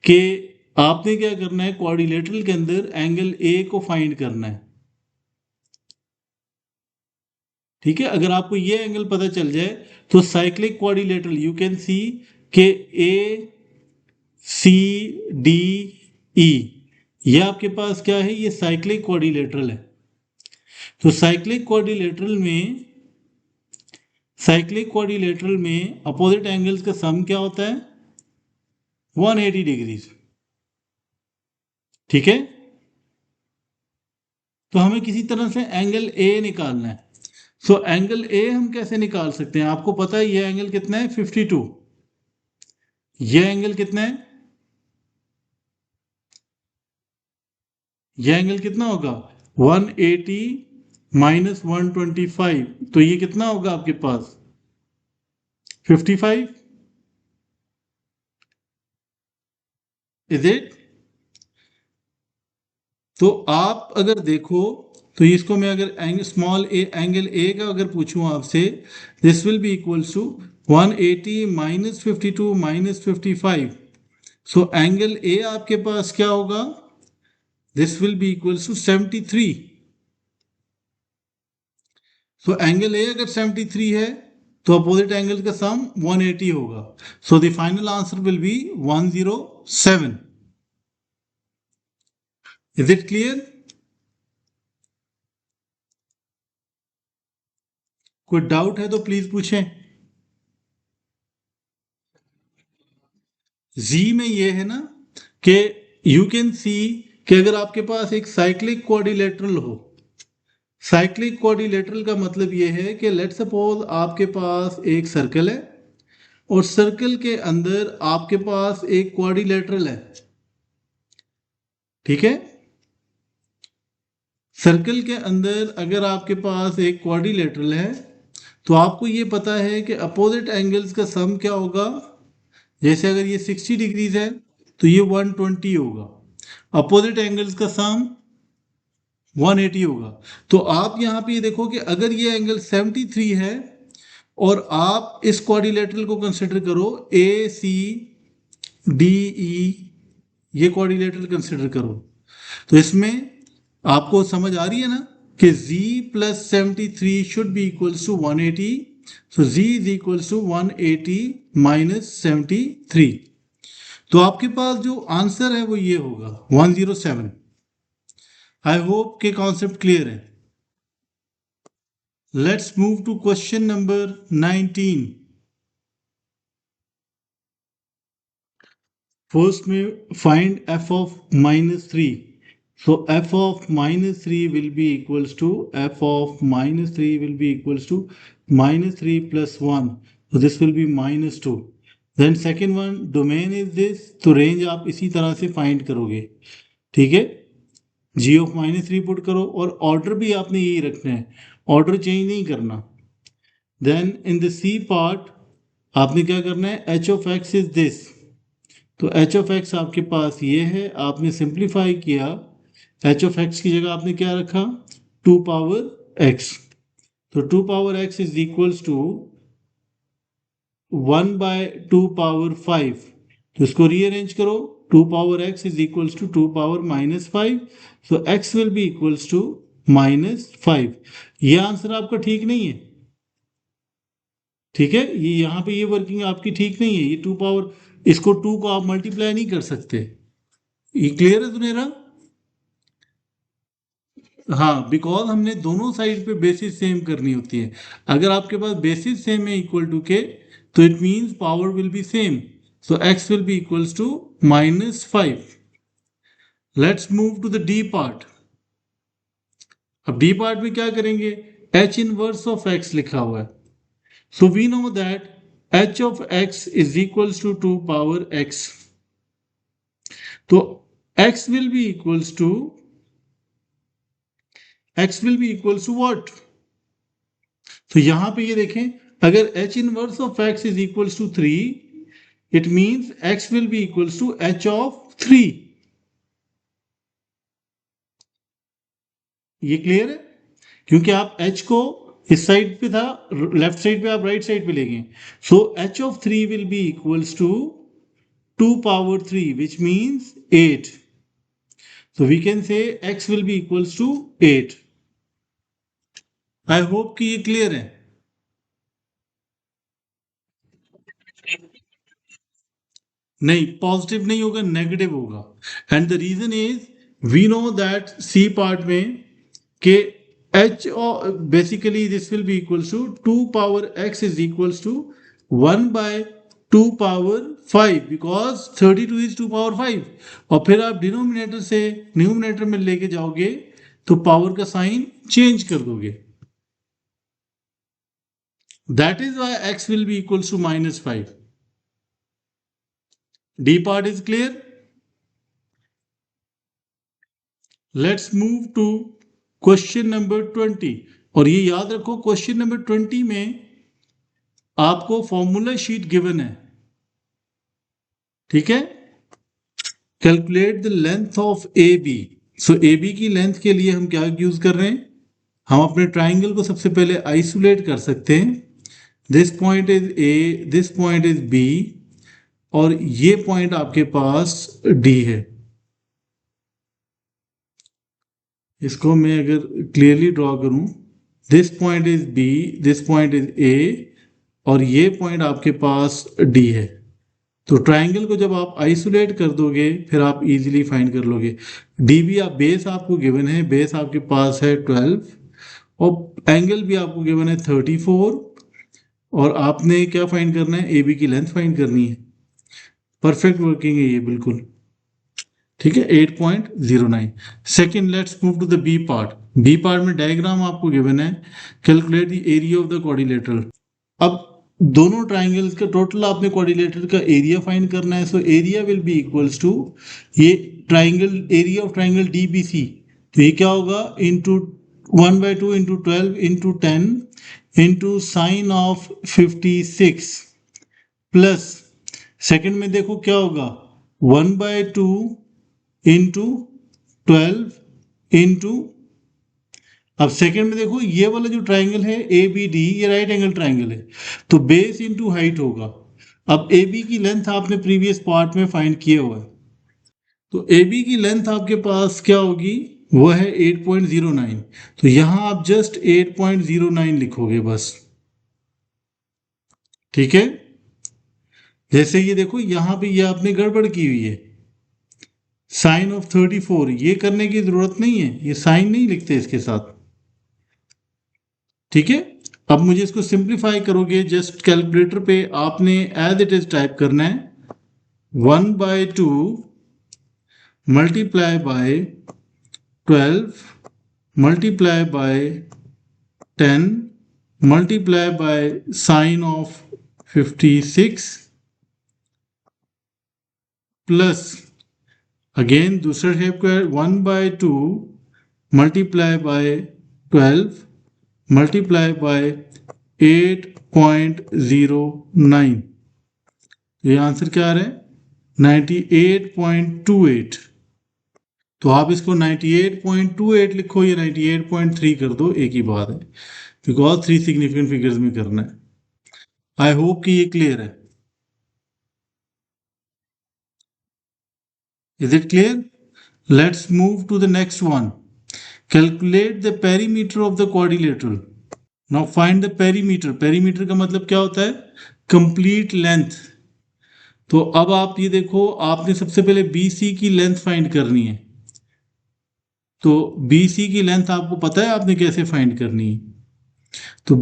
कि आपने क्या करना है, क्वाड्रिलेटरल के अंदर एंगल A को फाइंड करना है। ठीक है, अगर आपको ये एंगल पता चल जाए तो cyclic quadrilateral you can see के ACDE, ये आपके पास क्या है, ये साइक्लिक क्वाड्रिलेटरल है। तो साइक्लिक क्वाड्रिलेटरल में अपोजिट एंगल्स का सम क्या होता है, 180 डिग्रीज। ठीक है, तो हमें किसी तरह से एंगल ए निकालना है। सो एंगल ए हम कैसे निकाल सकते हैं, आपको पता है ये एंगल कितना है, 52। ये एंगल कितना है, ये एंगल कितना होगा, 180 माइनस 125, तो ये कितना होगा आपके पास, 55। Is it? तो आप अगर देखो तो इसको मैं अगर स्मॉल एंगल ए का अगर पूछूं आपसे, this will be equals to 180 minus 52 minus 55। So angle A आपके पास क्या होगा, this will be equals to 73। So angle A अगर 73 है तो अपोजिट एंगल का सम 180 होगा। So the final answer will B 107। Is it clear? कोई डाउट है तो प्लीज पूछें। जी में ये है ना कि यू कैन सी कि अगर आपके पास एक साइक्लिक क्वाड्रिलेटरल हो, साइक्लिक क्वाड्रिलेटरल का मतलब ये है कि लेट सपोज आपके पास एक सर्कल है और सर्कल के अंदर आपके पास एक क्वाड्रिलेटरल है। ठीक है, सर्कल के अंदर अगर आपके पास एक क्वाड्रिलेटरल है तो आपको ये पता है कि अपोजिट एंगल्स का सम क्या होगा। जैसे अगर ये 60 डिग्रीज है तो ये 120 होगा, अपोजिट एंगल्स का सम 180 होगा। तो आप यहाँ पे ये देखो कि अगर ये एंगल 73 है और आप इस क्वाड्रिलेटरल को कंसिडर करो ACDE, ये क्वाड्रिलेटरल कंसिडर करो, तो इसमें आपको समझ आ रही है ना कि z plus 73 should be equals to 180। So z is equals to 180 minus 73। तो आपके पास जो आंसर है वो ये होगा 107। आई होप के कॉन्सेप्ट क्लियर है। Let's move to question number 19। First में find f of -3। So f of -3 will be equals to -3 plus 1. So this will be -2. Then second one, domain is this, तो range आप इसी तरह से find करोगे। ठीक है, g of -3 पुट करो और ऑर्डर भी आपने यही रखना है, ऑर्डर चेंज नहीं करना। Then in the C part आपने क्या करना है, h of x is this, तो h of x आपके पास ये है, आपने सिंप्लीफाई किया, h of x की जगह आपने क्या रखा, 2 पावर x। तो 2 power x is equals to 1 by 2 power 5। तो इसको रीअरेंज करो, 2 power x is equals to 2 power -5। So x will be equals to -5। ये आंसर आपका ठीक नहीं है। ठीक है, ये यहाँ पे ये वर्किंग आपकी ठीक नहीं है, ये 2 पावर, इसको 2 को आप मल्टीप्लाई नहीं कर सकते। ये क्लियर है सुनेरा? हाँ, बिकॉज हमने दोनों साइड पे बेसिस सेम करनी होती है। अगर आपके पास बेसिस सेम है इक्वल टू के, तो it means power will be same. So x will be equals to -5। Let's move to the D part. अब डी पार्ट में क्या करेंगे, h इनवर्स ऑफ x लिखा हुआ है। So we know that h of x is equals to 2 power x। तो x will be equals to what? तो यहां पे ये देखें, अगर h inverse of x is equals to 3, it means x will be equals to h of 3। ये clear है? क्योंकि आप h को इस साइड पे था, लेफ्ट साइड पे आप राइट साइड पे ले गए, so h of 3 will be equals to 2 power 3, which means 8. So we can say x will be equals to 8. I hope कि ये क्लियर है। नहीं, पॉजिटिव नहीं होगा, नेगेटिव होगा। And the reason is, we know that C part में के h basically this will be equals to 2 power x is equals to 1 by 2 power 5, because 32 is 2 power 5। और फिर आप डिनोमिनेटर से न्यूमिनेटर में लेके जाओगे तो पावर का साइन चेंज कर दोगे। That is why x will be equals to -5. D part is clear? Let's move to question number 20. और ये याद रखो, क्वेश्चन नंबर 20 में आपको फॉर्मूला शीट गिवन है, ठीक है? Calculate the length of A B. सो ए बी की लेंथ के लिए हम क्या यूज कर रहे हैं? हम अपने ट्राइंगल को सबसे पहले आइसोलेट कर सकते हैं। This point is A, this point is B, और ये पॉइंट आपके पास डी है। इसको मैं अगर क्लियरली ड्रॉ करूं, this point is B, this point is A, और ये पॉइंट आपके पास डी है। तो ट्राइंगल को जब आप आइसोलेट कर दोगे फिर आप इजीली फाइंड कर लोगे। डी बी आप बेस आपको गिवन है, बेस आपके पास है 12, और एंगल भी आपको गिवन है 34, और आपने क्या फाइंड करना है? ए बी की लेंथ फाइंड करनी है। परफेक्ट वर्किंग है ये बिल्कुल, ठीक है। 8.09। Second, let's move to the B part. B part में डायग्राम आपको गिवन है, calculate the area of the quadrilateral. अब दोनों ट्राइंगल्स का टोटल आपने क्वाड्रिलेटरल का एरिया फाइंड करना है। So area will be equals to ये triangle, area of triangle D B C, तो ये क्या होगा? Into 1/2 into 12 into 10 into sine of 56, plus second में देखो क्या होगा? 1/2 इंटू 12 इंटू, अब सेकंड में देखो ये वाला जो ट्राइंगल है ए बी डी, ये राइट एंगल ट्राइंगल है, तो बेस इंटू हाइट होगा। अब ए बी की लेंथ आपने प्रीवियस पार्ट में फाइंड किया हुआ है, तो ए बी की लेंथ आपके पास क्या होगी? वो है 8.09। तो यहां आप जस्ट 8.09 लिखोगे बस, ठीक है। जैसे ये देखो यहां पे ये आपने गड़बड़ की हुई है, साइन ऑफ 34, ये करने की जरूरत नहीं है, ये साइन नहीं लिखते इसके साथ, ठीक है। अब मुझे इसको सिंप्लीफाई करोगे, जस्ट कैलकुलेटर पे आपने एज इट इज टाइप करना है, 1/2 multiply by 12 multiply by 10 multiply by sine of 56, plus again दूसरा शेप का 1/2 मल्टीप्लाई बाय 12 मल्टीप्लाई बाय 8.09। ये आंसर क्या आ रहा है? 98.28। तो आप इसको 98.28 लिखो या 98.3 कर दो, एक ही बात है, बिकॉज 3 सिग्निफिकेंट फिगर्स में करना है। आई होप कि ये क्लियर है। Is it clear? Let's move to the next one. Calculate the perimeter of the quadrilateral. Now find the perimeter. Perimeter का मतलब क्या होता है? Complete length. तो अब आप ये देखो, आपने सबसे पहले बी सी की लेंथ फाइंड करनी है। तो बी सी की लेंथ आपको पता है आपने कैसे फाइंड करनी है, तो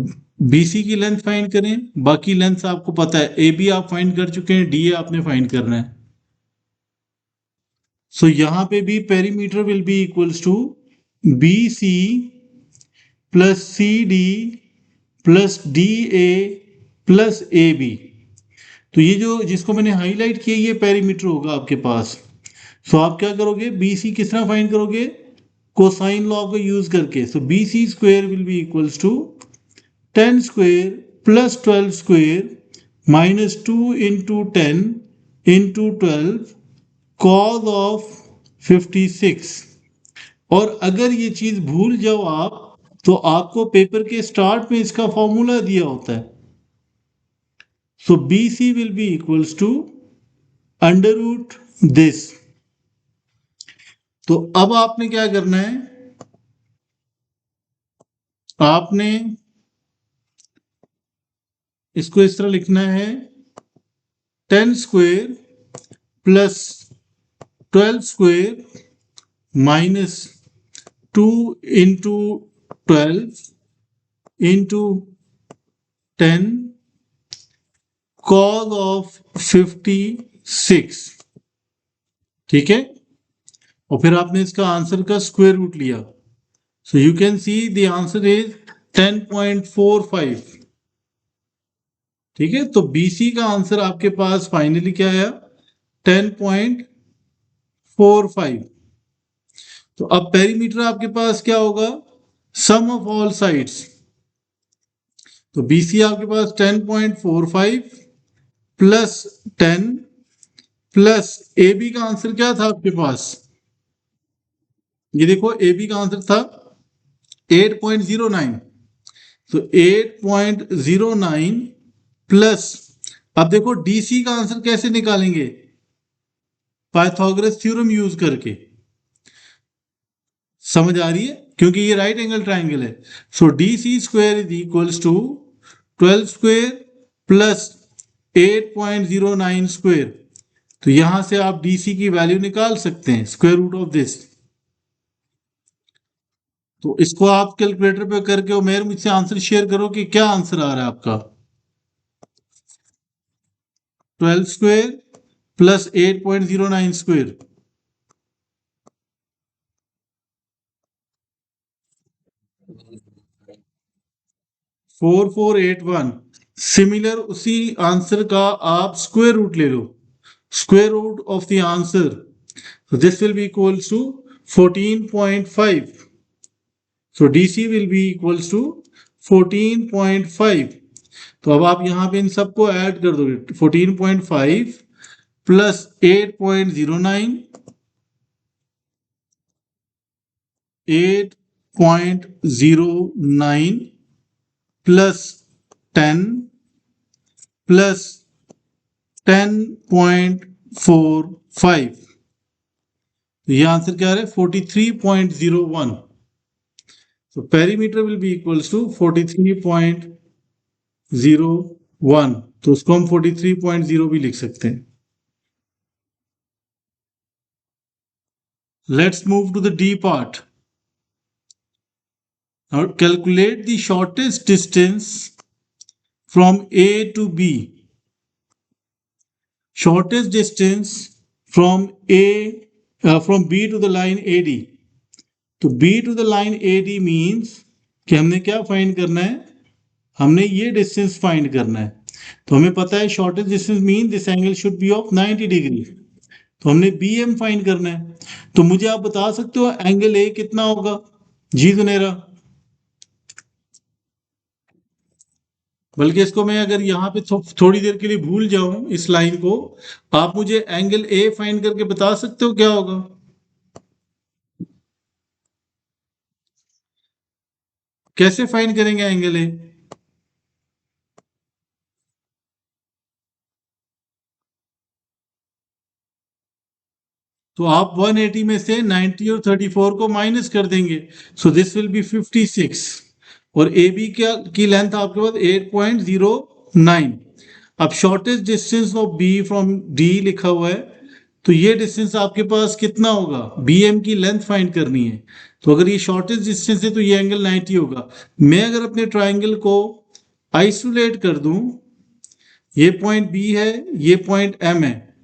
बी सी की लेंथ फाइंड करें। बाकी लेंथ आपको पता है, ए बी आप फाइंड कर चुके हैं, डी ए आपने फाइंड करना है। सो यहां पे भी perimeter will be equals to B C plus C D plus D A plus A B. तो ये जो जिसको मैंने हाईलाइट किया ये पेरीमीटर होगा आपके पास। सो आप क्या करोगे? बी सी किस तरह फाइंड करोगे? कोसाइन लॉ को यूज करके। So B C square will be equals to 10 square plus 12 square minus 2 into 10 into 12 cos of 56। और अगर ये चीज भूल जाओ आप, तो आपको पेपर के स्टार्ट में इसका फॉर्मूला दिया होता है। So B C will be equals to under root this. तो अब आपने क्या करना है, आपने इसको इस तरह लिखना है 10 square plus 12 square minus 2 into 12 into 10 cos of 56। ठीक है, और फिर आपने इसका आंसर का स्क्वायर रूट लिया। सो you can see the answer is 10.45। ठीक है, तो बीसी का आंसर आपके पास फाइनली क्या आया, 10.45। तो अब पेरीमीटर आपके पास क्या होगा, सम ऑफ ऑल साइड्स। तो बीसी आपके पास 10.45 प्लस 10 प्लस ए बी का आंसर क्या था आपके पास, ये देखो ए बी का आंसर था 8.09। तो 8.09 प्लस, अब देखो डीसी का आंसर कैसे निकालेंगे, पाइथागोरस थ्योरम यूज करके। समझ आ रही है, क्योंकि ये राइट एंगल ट्राइंगल है। So D C square is equals to 12 square plus 8.09 square. तो यहां से आप डीसी की वैल्यू निकाल सकते हैं, स्क्वायर रूट ऑफ दिस। तो इसको आप कैलकुलेटर पे करके और मेरे मुझसे आंसर शेयर करो कि क्या आंसर आ रहा है आपका। 12 स्क्वायर प्लस 8.09 स्क्वायर, 4481। सिमिलर उसी आंसर का आप स्क्वायर रूट ले लो, square root of the answer. So this will be equals to 14.5. So DC will be equals to 14.5। तो अब आप यहां पे इन सबको ऐड कर दोगे, 14.5 प्लस 8.09, 8.09 प्लस 10 प्लस 10.45। तो ये आंसर क्या है, 43.01। So perimeter will be equals to 43.01। तो उसको हम 43.0 भी लिख सकते हैं। Let's move to the D part. Now calculate the shortest distance from A to B. Shortest distance from from B to the line AD. तो B to the line AD means कि हमने क्या फाइंड करना है, हमने ये distance find करना है। तो हमें पता है shortest distance mean this angle should be of 90 degree. तो हमने बी एम फाइंड करना है। तो मुझे आप बता सकते हो एंगल ए कितना होगा, जी सुनेरा। बल्कि इसको मैं अगर यहाँ पे थोड़ी देर के लिए भूल जाऊं इस लाइन को, आप मुझे एंगल ए फाइंड करके बता सकते हो क्या होगा। कैसे फाइंड करेंगे एंगल ए, तो आप 180 में से 90 और 34 को माइनस कर देंगे। सो दिस विल बी 56। और ए बी क्या की लेंथ आपके पास 8.09। अब shortest distance of B from D लिखा हुआ है, तो ये डिस्टेंस आपके पास कितना होगा, बी एम की लेंथ फाइंड करनी है। तो अगर ये शॉर्टेस्ट डिस्टेंस है तो ये एंगल 90 होगा। मैं अगर अपने ट्राइंगल को आइसोलेट कर दूं, ये पॉइंट बी है, ये पॉइंट एम है,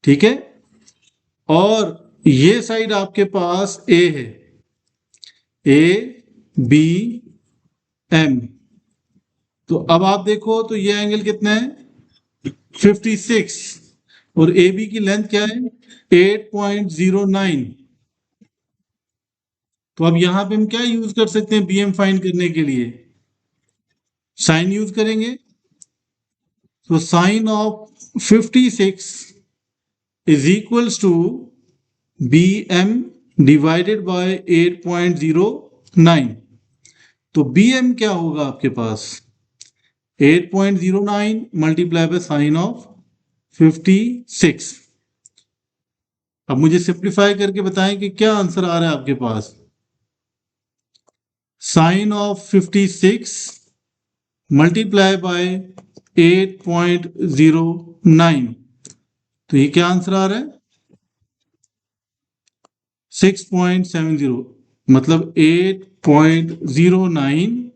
ठीक है, और ये साइड आपके पास ए है, ए बी एम। तो अब आप देखो तो ये एंगल कितना है, 56। और ए बी की लेंथ क्या है, 8.09। तो अब यहां पे हम क्या यूज कर सकते हैं बी एम फाइंड करने के लिए, साइन यूज करेंगे, तो sine of 56 is equals to B M divided by 8.09। तो बी एम क्या होगा आपके पास, 8.09 मल्टीप्लाई बाय साइन ऑफ 56। अब मुझे सिंप्लीफाई करके बताएं कि क्या आंसर आ रहा है आपके पास। साइन ऑफ 56 मल्टीप्लाई बाय 8.09, तो ये क्या आंसर आ रहा है, 6.70, मतलब 8.09,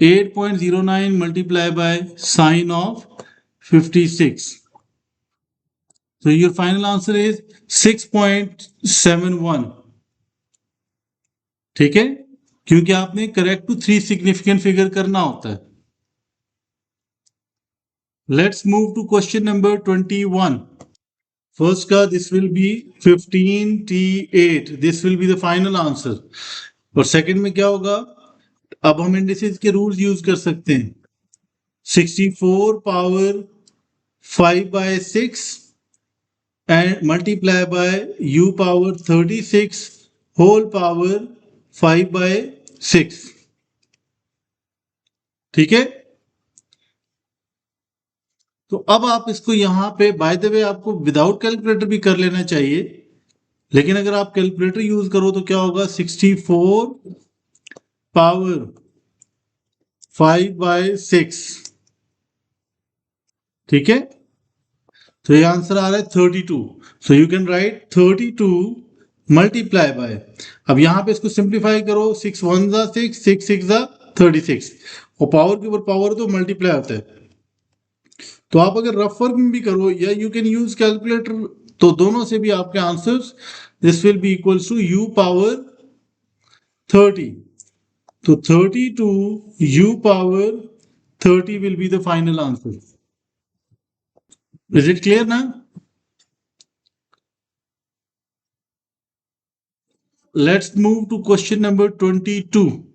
8.09 multiply by sine of 56। So your final answer is 6.71। ठीक है, क्योंकि आपने करेक्ट टू 3 सिग्निफिकेंट फिगर करना होता है। Let's move to question number 21। First का this will be 15T8, this will be the final answer. और सेकंड में क्या होगा, अब हम इंडिसेस के रूल्स यूज कर सकते हैं। 64 power 5/6 and multiply by u power 36 whole power 5/6। ठीक है, तो अब आप इसको यहां पे, बाय द वे आपको विदाउट कैलकुलेटर भी कर लेना चाहिए, लेकिन अगर आप कैलकुलेटर यूज करो तो क्या होगा, 64 पावर 5/6। ठीक है, तो ये आंसर आ रहा है 32। सो you can write 32 multiply by, अब यहां पे इसको सिंप्लीफाई करो, 6 1 जा 6, 6 6 जा 36, और पावर के ऊपर पावर तो मल्टीप्लाई होता है। तो आप अगर रफ वर्क में भी करो या यू कैन यूज कैलकुलेटर, तो दोनों से भी आपके answers, this will be equals to u power 30। तो 32 u power 30 will be the final answer. Is it clear ना? Let's move to question number 22.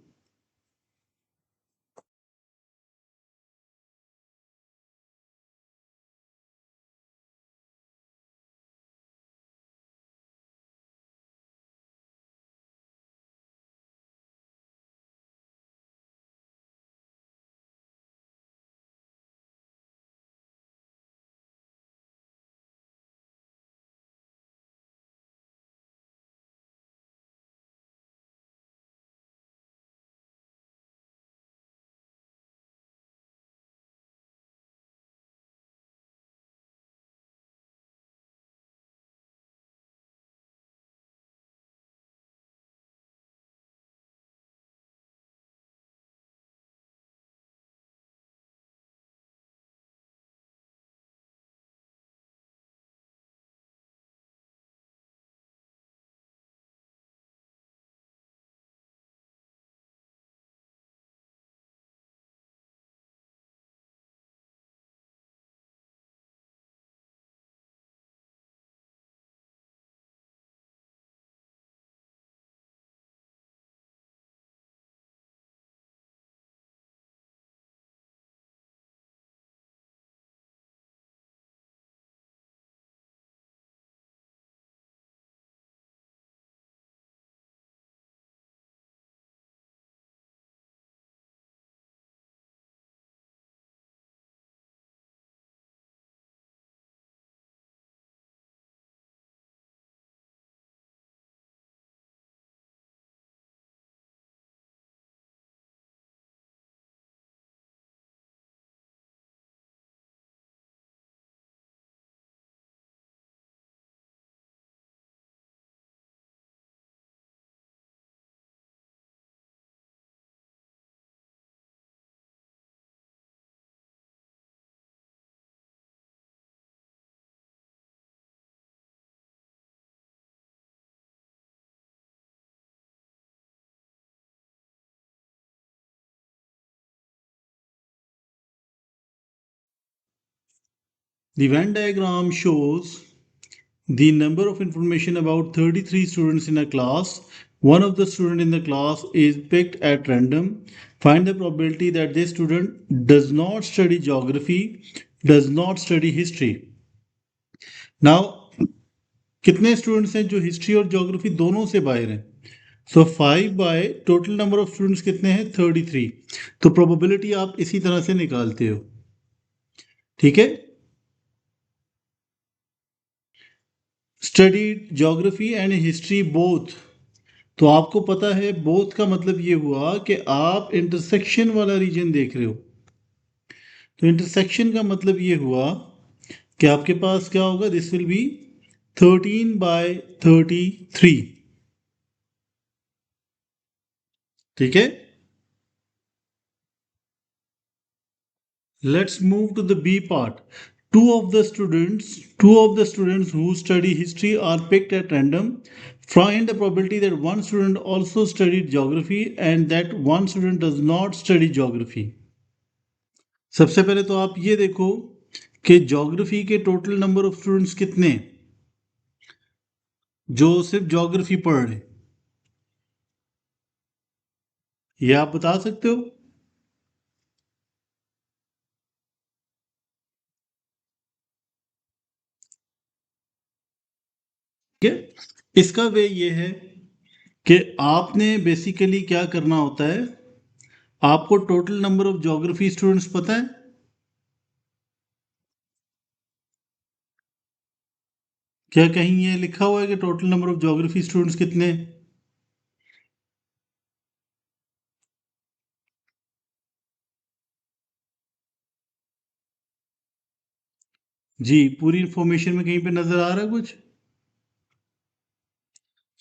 The Venn diagram shows the number of information about 33 students in a class. One of the students in the class is picked at random Find the probability that this student does not study geography, does not study history. Now, कितने students हैं जो history और geography दोनों से बाहर हैं? सो 5 by total number of students कितने हैं? 33। तो प्रोबेबिलिटी आप इसी तरह से निकालते हो, ठीक है। Study geography and history both, तो आपको पता है बोथ का मतलब ये हुआ कि आप इंटरसेक्शन वाला रीजन देख रहे हो। तो इंटरसेक्शन का मतलब ये हुआ कि आपके पास क्या होगा, दिस विल बी 13/33, ठीक है। Let's move to the B part. Two of the students who study history are picked at random. Find the probability that one student also studied geography and that one student does not study geography. सबसे पहले तो आप ये देखो कि geography के total number of students कितने हैं जो सिर्फ ज्योग्राफी पढ़ रहे हैं, ये आप बता सकते हो? ठीक है, इसका वे ये है कि आपने बेसिकली क्या करना होता है, आपको total number of geography students पता है? क्या कहीं ये लिखा हुआ है कि total number of geography students कितने हैं? जी, पूरी इंफॉर्मेशन में कहीं पे नजर आ रहा है कुछ?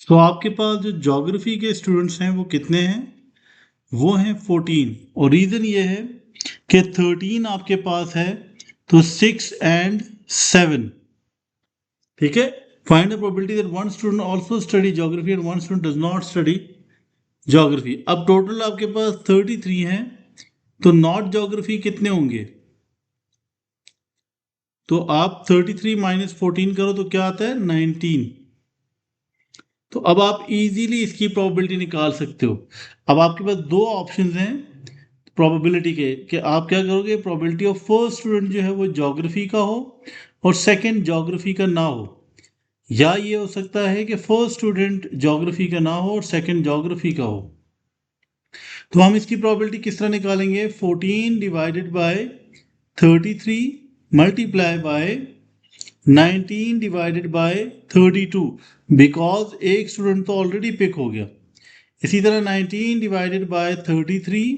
तो आपके पास जो ज्योग्राफी के स्टूडेंट्स हैं वो कितने हैं? वो हैं 14। और रीजन ये है कि 13 आपके पास है, तो 6 एंड 7, ठीक है। Find the probability that one student also study geography and one student does not study geography. अब टोटल आपके पास 33 हैं, तो नॉट ज्योग्राफी कितने होंगे? तो आप 33 माइनस 14 करो तो क्या आता है? 19। तो अब आप इजीली इसकी प्रोबेबिलिटी निकाल सकते हो। अब आपके पास दो ऑप्शंस हैं प्रोबेबिलिटी के, कि आप क्या करोगे, प्रोबेबिलिटी ऑफ फर्स्ट स्टूडेंट जो है वो ज्योग्राफी का हो और सेकंड ज्योग्राफी का ना हो, या ये हो सकता है कि फर्स्ट स्टूडेंट ज्योग्राफी का ना हो और सेकंड ज्योग्राफी का हो। तो हम इसकी प्रोबेबिलिटी किस तरह निकालेंगे? 14 divided by 33 multiply by 19 divided by 32, because एक स्टूडेंट तो ऑलरेडी पिक हो गया। इसी तरह 19 divided by 33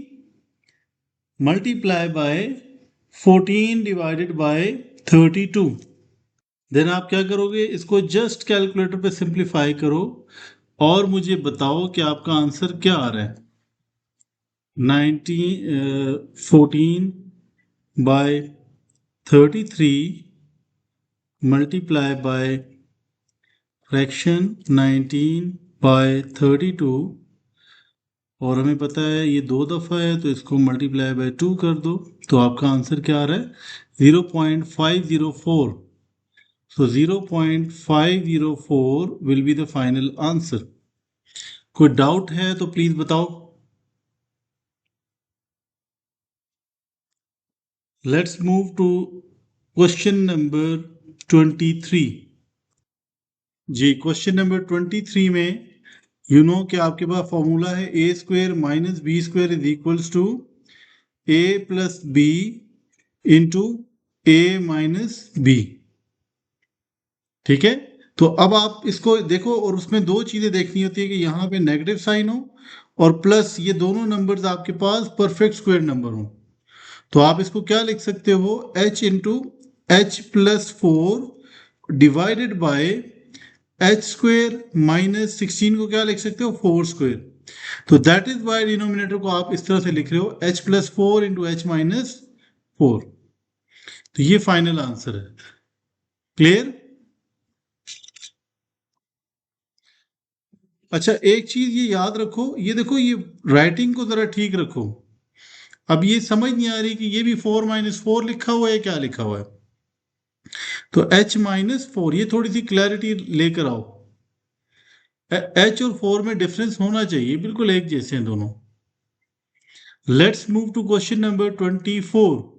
multiply by 14 divided by 32। Then आप क्या करोगे, इसको जस्ट कैलकुलेटर पे सिंप्लीफाई करो और मुझे बताओ कि आपका आंसर क्या आ रहा है। 14 by 33 multiply by fraction 19 by 32, और हमें पता है ये 2 दफ़ा है तो इसको मल्टीप्लाई बाय 2 कर दो, तो आपका आंसर क्या आ रहा है? 0.504। So 0.504 will be the final answer. कोई डाउट है तो प्लीज बताओ। Let's move to question number 23। जी, क्वेश्चन नंबर 23 में कि आपके पास फॉर्मूला है a² minus b² is equals to a plus B into a minus B, ठीक है। तो अब आप इसको देखो, और उसमें दो चीजें देखनी होती है कि यहाँ पे नेगेटिव साइन हो और प्लस ये दोनों नंबर्स आपके पास परफेक्ट स्क्वायर नंबर हो। तो आप इसको क्या लिख सकते हो, h into H plus 4 divided by H square minus 16 को क्या लिख सकते हो, 4 स्क्वेयर। तो दैट इज वाई डिनोमिनेटर को आप इस तरह से लिख रहे हो, h plus 4 into H minus 4। तो ये फाइनल आंसर है। क्लियर? अच्छा, एक चीज ये याद रखो, ये देखो ये राइटिंग को जरा ठीक रखो। अब ये समझ नहीं आ रही कि ये भी 4 माइनस 4 लिखा हुआ है, क्या लिखा हुआ है। तो h माइनस 4, ये थोड़ी सी क्लैरिटी लेकर आओ। h और 4 में डिफरेंस होना चाहिए, बिल्कुल एक जैसे हैं दोनों। Let's move to question number 24.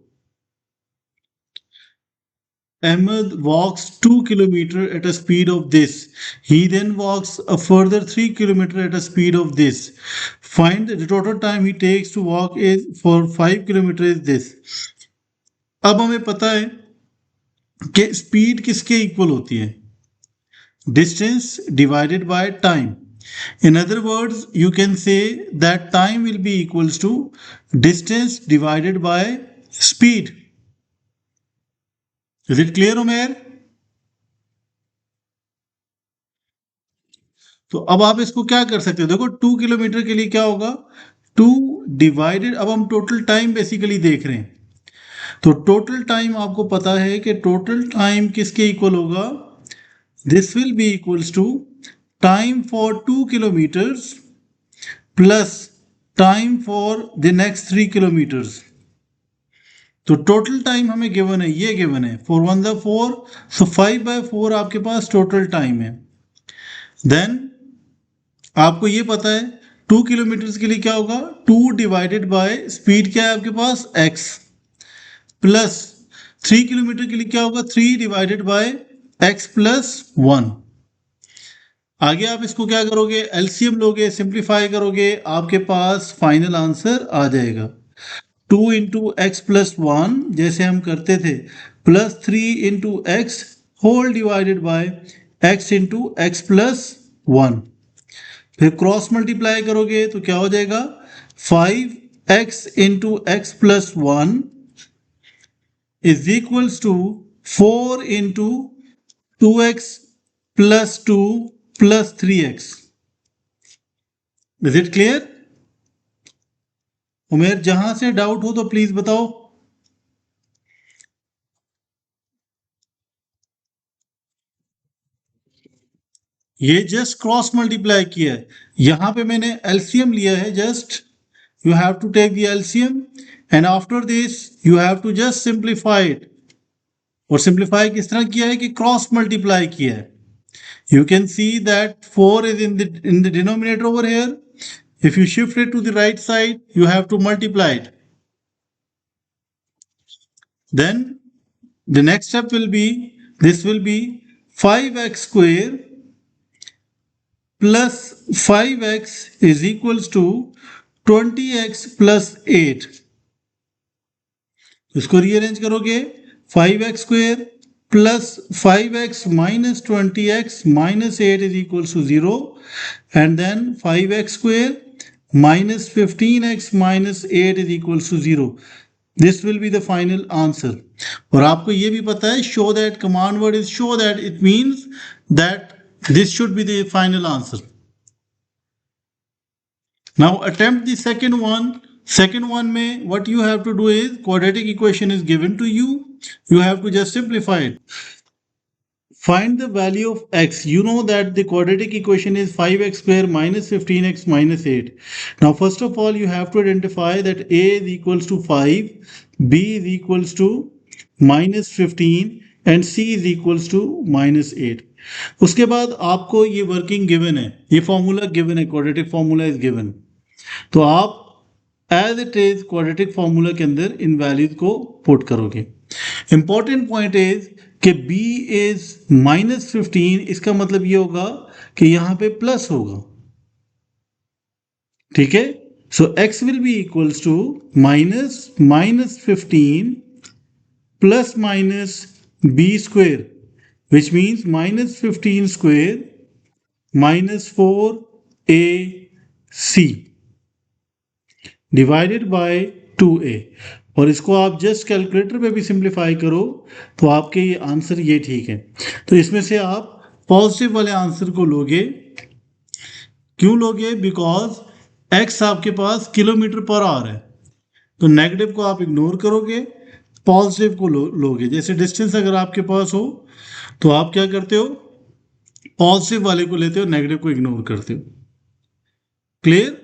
Ahmed walks 2 kilometers at a speed of this. He then walks a further 3 kilometers at a speed of this. Find the total time he takes to walk is for 5 kilometers is this. अब हमें पता है कि speed किसके equal होती है? Distance divided by time. In other words, you can say that time will be equals to distance divided by speed. Is it clear, Umair? तो अब आप इसको क्या कर सकते हो? देखो 2 किलोमीटर के लिए क्या होगा? 2 डिवाइडेड, अब हम टोटल टाइम बेसिकली देख रहे हैं, तो टोटल टाइम आपको पता है कि टोटल टाइम किसके इक्वल होगा? This will be equals to time for 2 kilometres plus time for the next 3 kilometres. तो टोटल टाइम हमें गिवन है, ये गिवन है 4 1 द 4, सो 5/4 आपके पास टोटल टाइम है. देन आपको ये पता है 2 किलोमीटर के लिए क्या होगा? 2 डिवाइडेड बाय स्पीड क्या है आपके पास? x प्लस 3 किलोमीटर के लिए क्या होगा? 3 डिवाइडेड बाय x प्लस 1. आगे आप इसको क्या करोगे? एलसीएम लोगे, सिंप्लीफाई करोगे, आपके पास फाइनल आंसर आ जाएगा 2 इंटू एक्स प्लस 1 जैसे हम करते थे, plus 3 into x whole divided by x into x plus 1. फिर क्रॉस मल्टीप्लाई करोगे तो क्या हो जाएगा? 5x into x plus 1 is equals to 4 into 2x plus 2 plus 3x. Is it clear? Umer, जहां से डाउट हो तो प्लीज बताओ. ये जस्ट क्रॉस मल्टीप्लाई किया है, यहां पे मैंने एलसीएम लिया है. Just you have to take the LCM and after this you have to just simplify it. और सिंप्लीफाई किस तरह किया है कि क्रॉस मल्टीप्लाई किया है. You can see that 4 is in the denominator over here. If you shift it to the right side, you have to multiply it. Then the next step will be, this will be 5x square plus 5x is equals to 20x plus 8. इसको rearrange करोगे 5x square plus 5x minus 20x minus 8 is equal to 0 and then 5x square minus 15x minus 8 is equal to 0. This will be the final answer. और आपको ये भी पता है show that command word is show that, it means that this should be the final answer. Now attempt the second one. Second one में what you have to do is quadratic equation is given to you. You have to just simplify it. Find the value of x. You know that the quadratic equation is 5x square minus 15x minus 8. Now first of all you have to identify that a is equals to 5, b is equals to minus 15 and c is equals to minus 8. उसके बाद आपको ये working given है, ये formula given है, quadratic formula is given. तो आप as it is quadratic formula के अंदर इन वैल्यूज को पुट करोगे. इंपॉर्टेंट पॉइंट इज कि b इज माइनस 15, इसका मतलब ये होगा कि यहां पे प्लस होगा. ठीक है, so x will be equals to minus 15 plus minus b square, which means minus 15 square minus 4ac divided by 2a. और इसको आप जस्ट कैलकुलेटर पे भी सिंप्लीफाई करो तो आपके ये आंसर ये ठीक है. तो इसमें से आप पॉजिटिव वाले आंसर को लोगे. क्यों लोगे? बिकॉज x आपके पास किलोमीटर पर आवर है, तो नेगेटिव को आप इग्नोर करोगे, पॉजिटिव को लोगे. जैसे डिस्टेंस अगर आपके पास हो तो आप क्या करते हो? पॉजिटिव वाले को लेते हो, नेगेटिव को इग्नोर करते हो. Clear?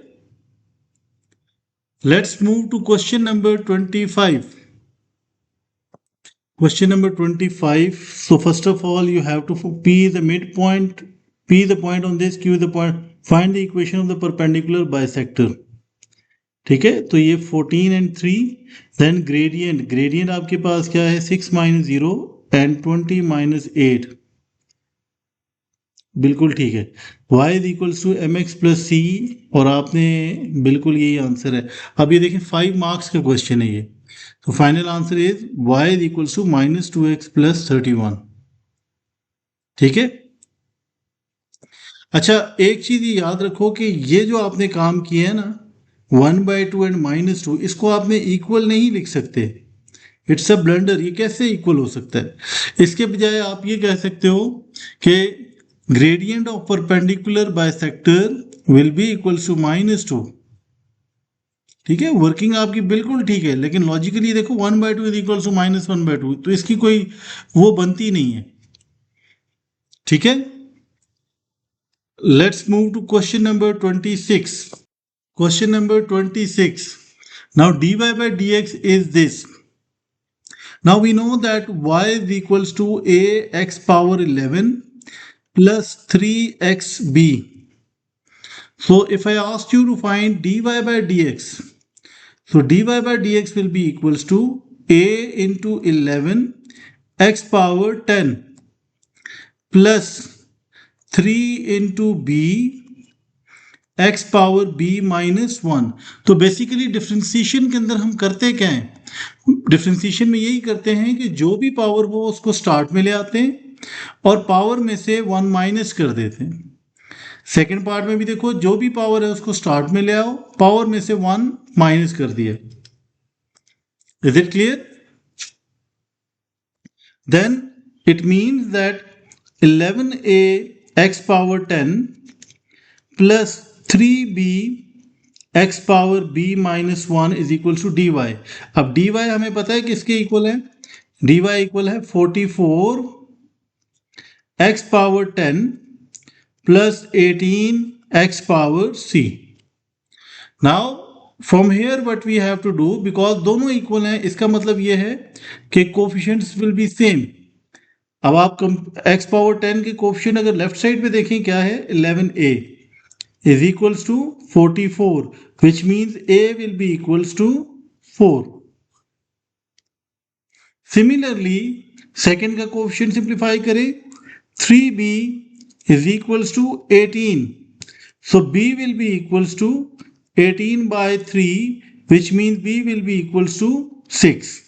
Let's move to question number 25. Question number 25. So first of all you have to P the midpoint, P the point on this, Q the point. Find the equation of the perpendicular bisector. ठीक है, तो ये 14 and 3। Then gradient आपके पास क्या है, 6 minus 0 and 20 minus 8। बिल्कुल ठीक है। y is equals to M x plus C, और आपने बिल्कुल यही आंसर है। अब ये देखें 5 मार्क्स का क्वेश्चन है ये, तो final answer is y is equals to minus 2x plus 31। ठीक है। अच्छा, एक चीज ये याद रखो कि ये जो आपने काम किया है ना, 1/2 एंड -2, इसको आपने इक्वल नहीं लिख सकते। It's a blunder. ये कैसे इक्वल हो सकता है? इसके बजाय आप ये कह सकते हो कि gradient of perpendicular bisector will be equals to -2। ठीक है, वर्किंग आपकी बिल्कुल ठीक है, लेकिन लॉजिकली देखो 1/2 इज इक्वल्स टू -1/2, तो इसकी कोई वो बनती नहीं है। ठीक है, let's move to question number 26। Question number 26. Now dy by dx is this. Now we know that y is equals to ax power 11 plus 3xb. So if I asked you to find dy by dx, so dy by dx will be equals to a into 11 x power 10 plus 3 into b x power b -1। तो basically differentiation के अंदर हम करते क्या हैं? Differentiation में यही करते हैं कि जो भी पावर हो उसको स्टार्ट में ले आते हैं और पावर में से 1 माइनस कर देते हैं। सेकंड पार्ट में भी देखो, जो भी पावर है उसको स्टार्ट में ले आओ, पावर में से 1 माइनस कर दिया। Is it clear? Then it means that 11a x power 10 plus 3b x power b -1 is equal to dy। अब dy हमें पता है किसके इक्वल है? dy इक्वल है 44 x power 10 plus 18 x power c। Now from here what we have to do, because दोनों equal हैं, इसका मतलब ये है कि कोफिशिएंट्स विल बी सेम। अब आप x पावर 10 के कोफिशिएंट अगर लेफ्ट साइड पे देखें, क्या है? 11a is equals to 44, which means a will be equals to 4. Similarly, second का कोफिशिएंट सिंप्लीफाई करें, 3b is equals to 18. So b will be equals to 18 by 3, which means b will be equals to 6.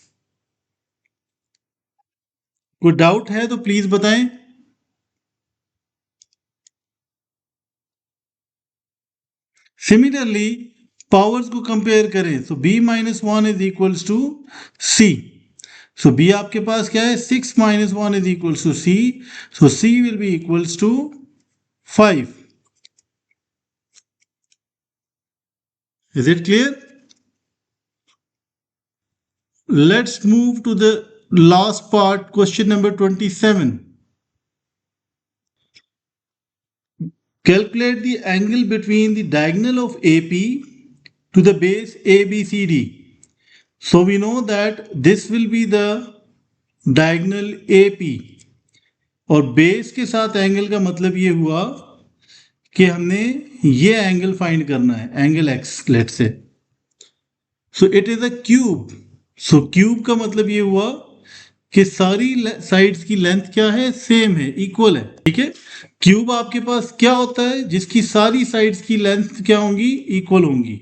कोई doubt है तो please बताएं। Similarly powers को compare करें, तो b -1 is equals to c। So b आपके पास क्या है? 6 -1 is equals to c, so c will be equals to 5। Is it clear? Let's move to the last part, question number 27। Calculate the angle between the diagonal of AP to the base ABCD. So we know that this will be the diagonal AP, और base के साथ angle का मतलब ये हुआ कि हमने ये एंगल फाइंड करना है, एंगल x लेट से। So it is a cube. So cube का मतलब ये हुआ कि सारी साइड्स की लेंथ क्या है? सेम है, इक्वल है। ठीक है, क्यूब आपके पास क्या होता है? जिसकी सारी साइड्स की लेंथ क्या होंगी? इक्वल होंगी।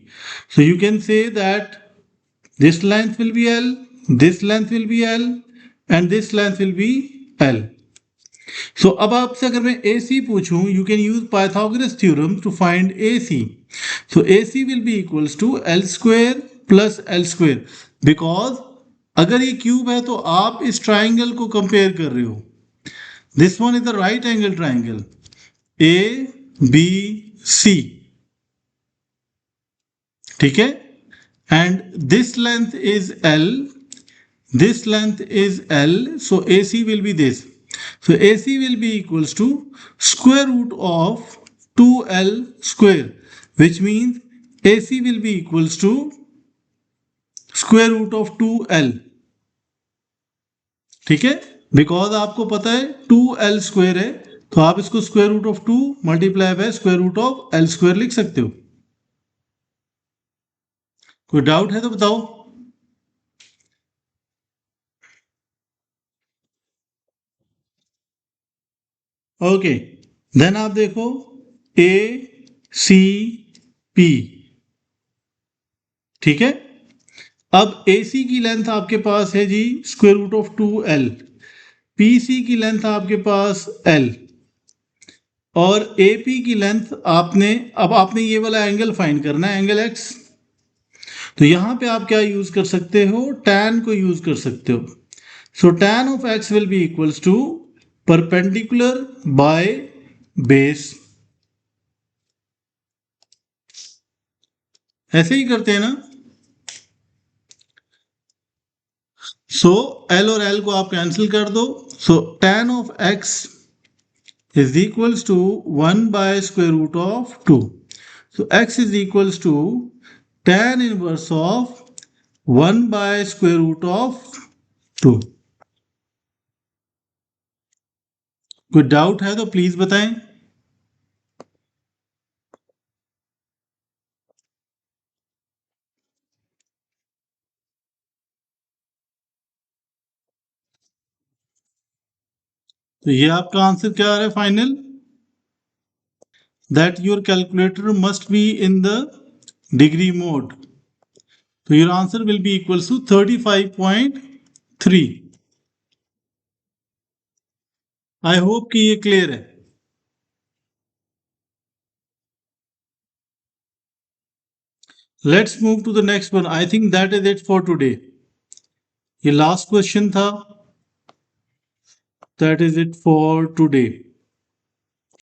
So you can say that this length will be l, this length will be l and this length will be l। So अब आपसे अगर मैं AC पूछूं, you can use Pythagoras theorem to find AC। So AC will be equals to l² plus l², because अगर ये cube है तो आप इस ट्राइंगल को कंपेयर कर रहे हो। This one is the right angle triangle ABC। ठीक है, and this length is l, this length is l, so AC will be this. So AC will be equals to square root of 2l square, which means AC will be equals to square root of 2l। ठीक है, because आपको पता है 2l square है, तो आप इसको square root of 2 multiply by square root of l square लिख सकते हो। कोई डाउट है तो बताओ। ओके, देन आप देखो ए सी पी, ठीक है। अब ए सी की लेंथ आपके पास है जी square root of 2l, P C की लेंथ आपके पास l, और ए पी की लेंथ अब आपने ये वाला एंगल फाइंड करना है, एंगल x। तो यहां पे आप क्या यूज कर सकते हो, tan को यूज कर सकते हो। So tan of x will be equals to perpendicular by base. ऐसे ही करते हैं ना। सो एल और एल को आप कैंसिल कर दो। सो tan of x is equals to 1 by square root of 2. So x is equals to tan inverse of 1 by square root of 2. कोई डाउट है तो प्लीज बताएं। तो ये आपका आंसर क्या आ रहा है final, that your calculator must be in the degree mode. तो your answer will be equals to 35.3। I hope कि ये क्लियर है। Let's move to the next one. I think that is it for today. ये last question था, that is it for today.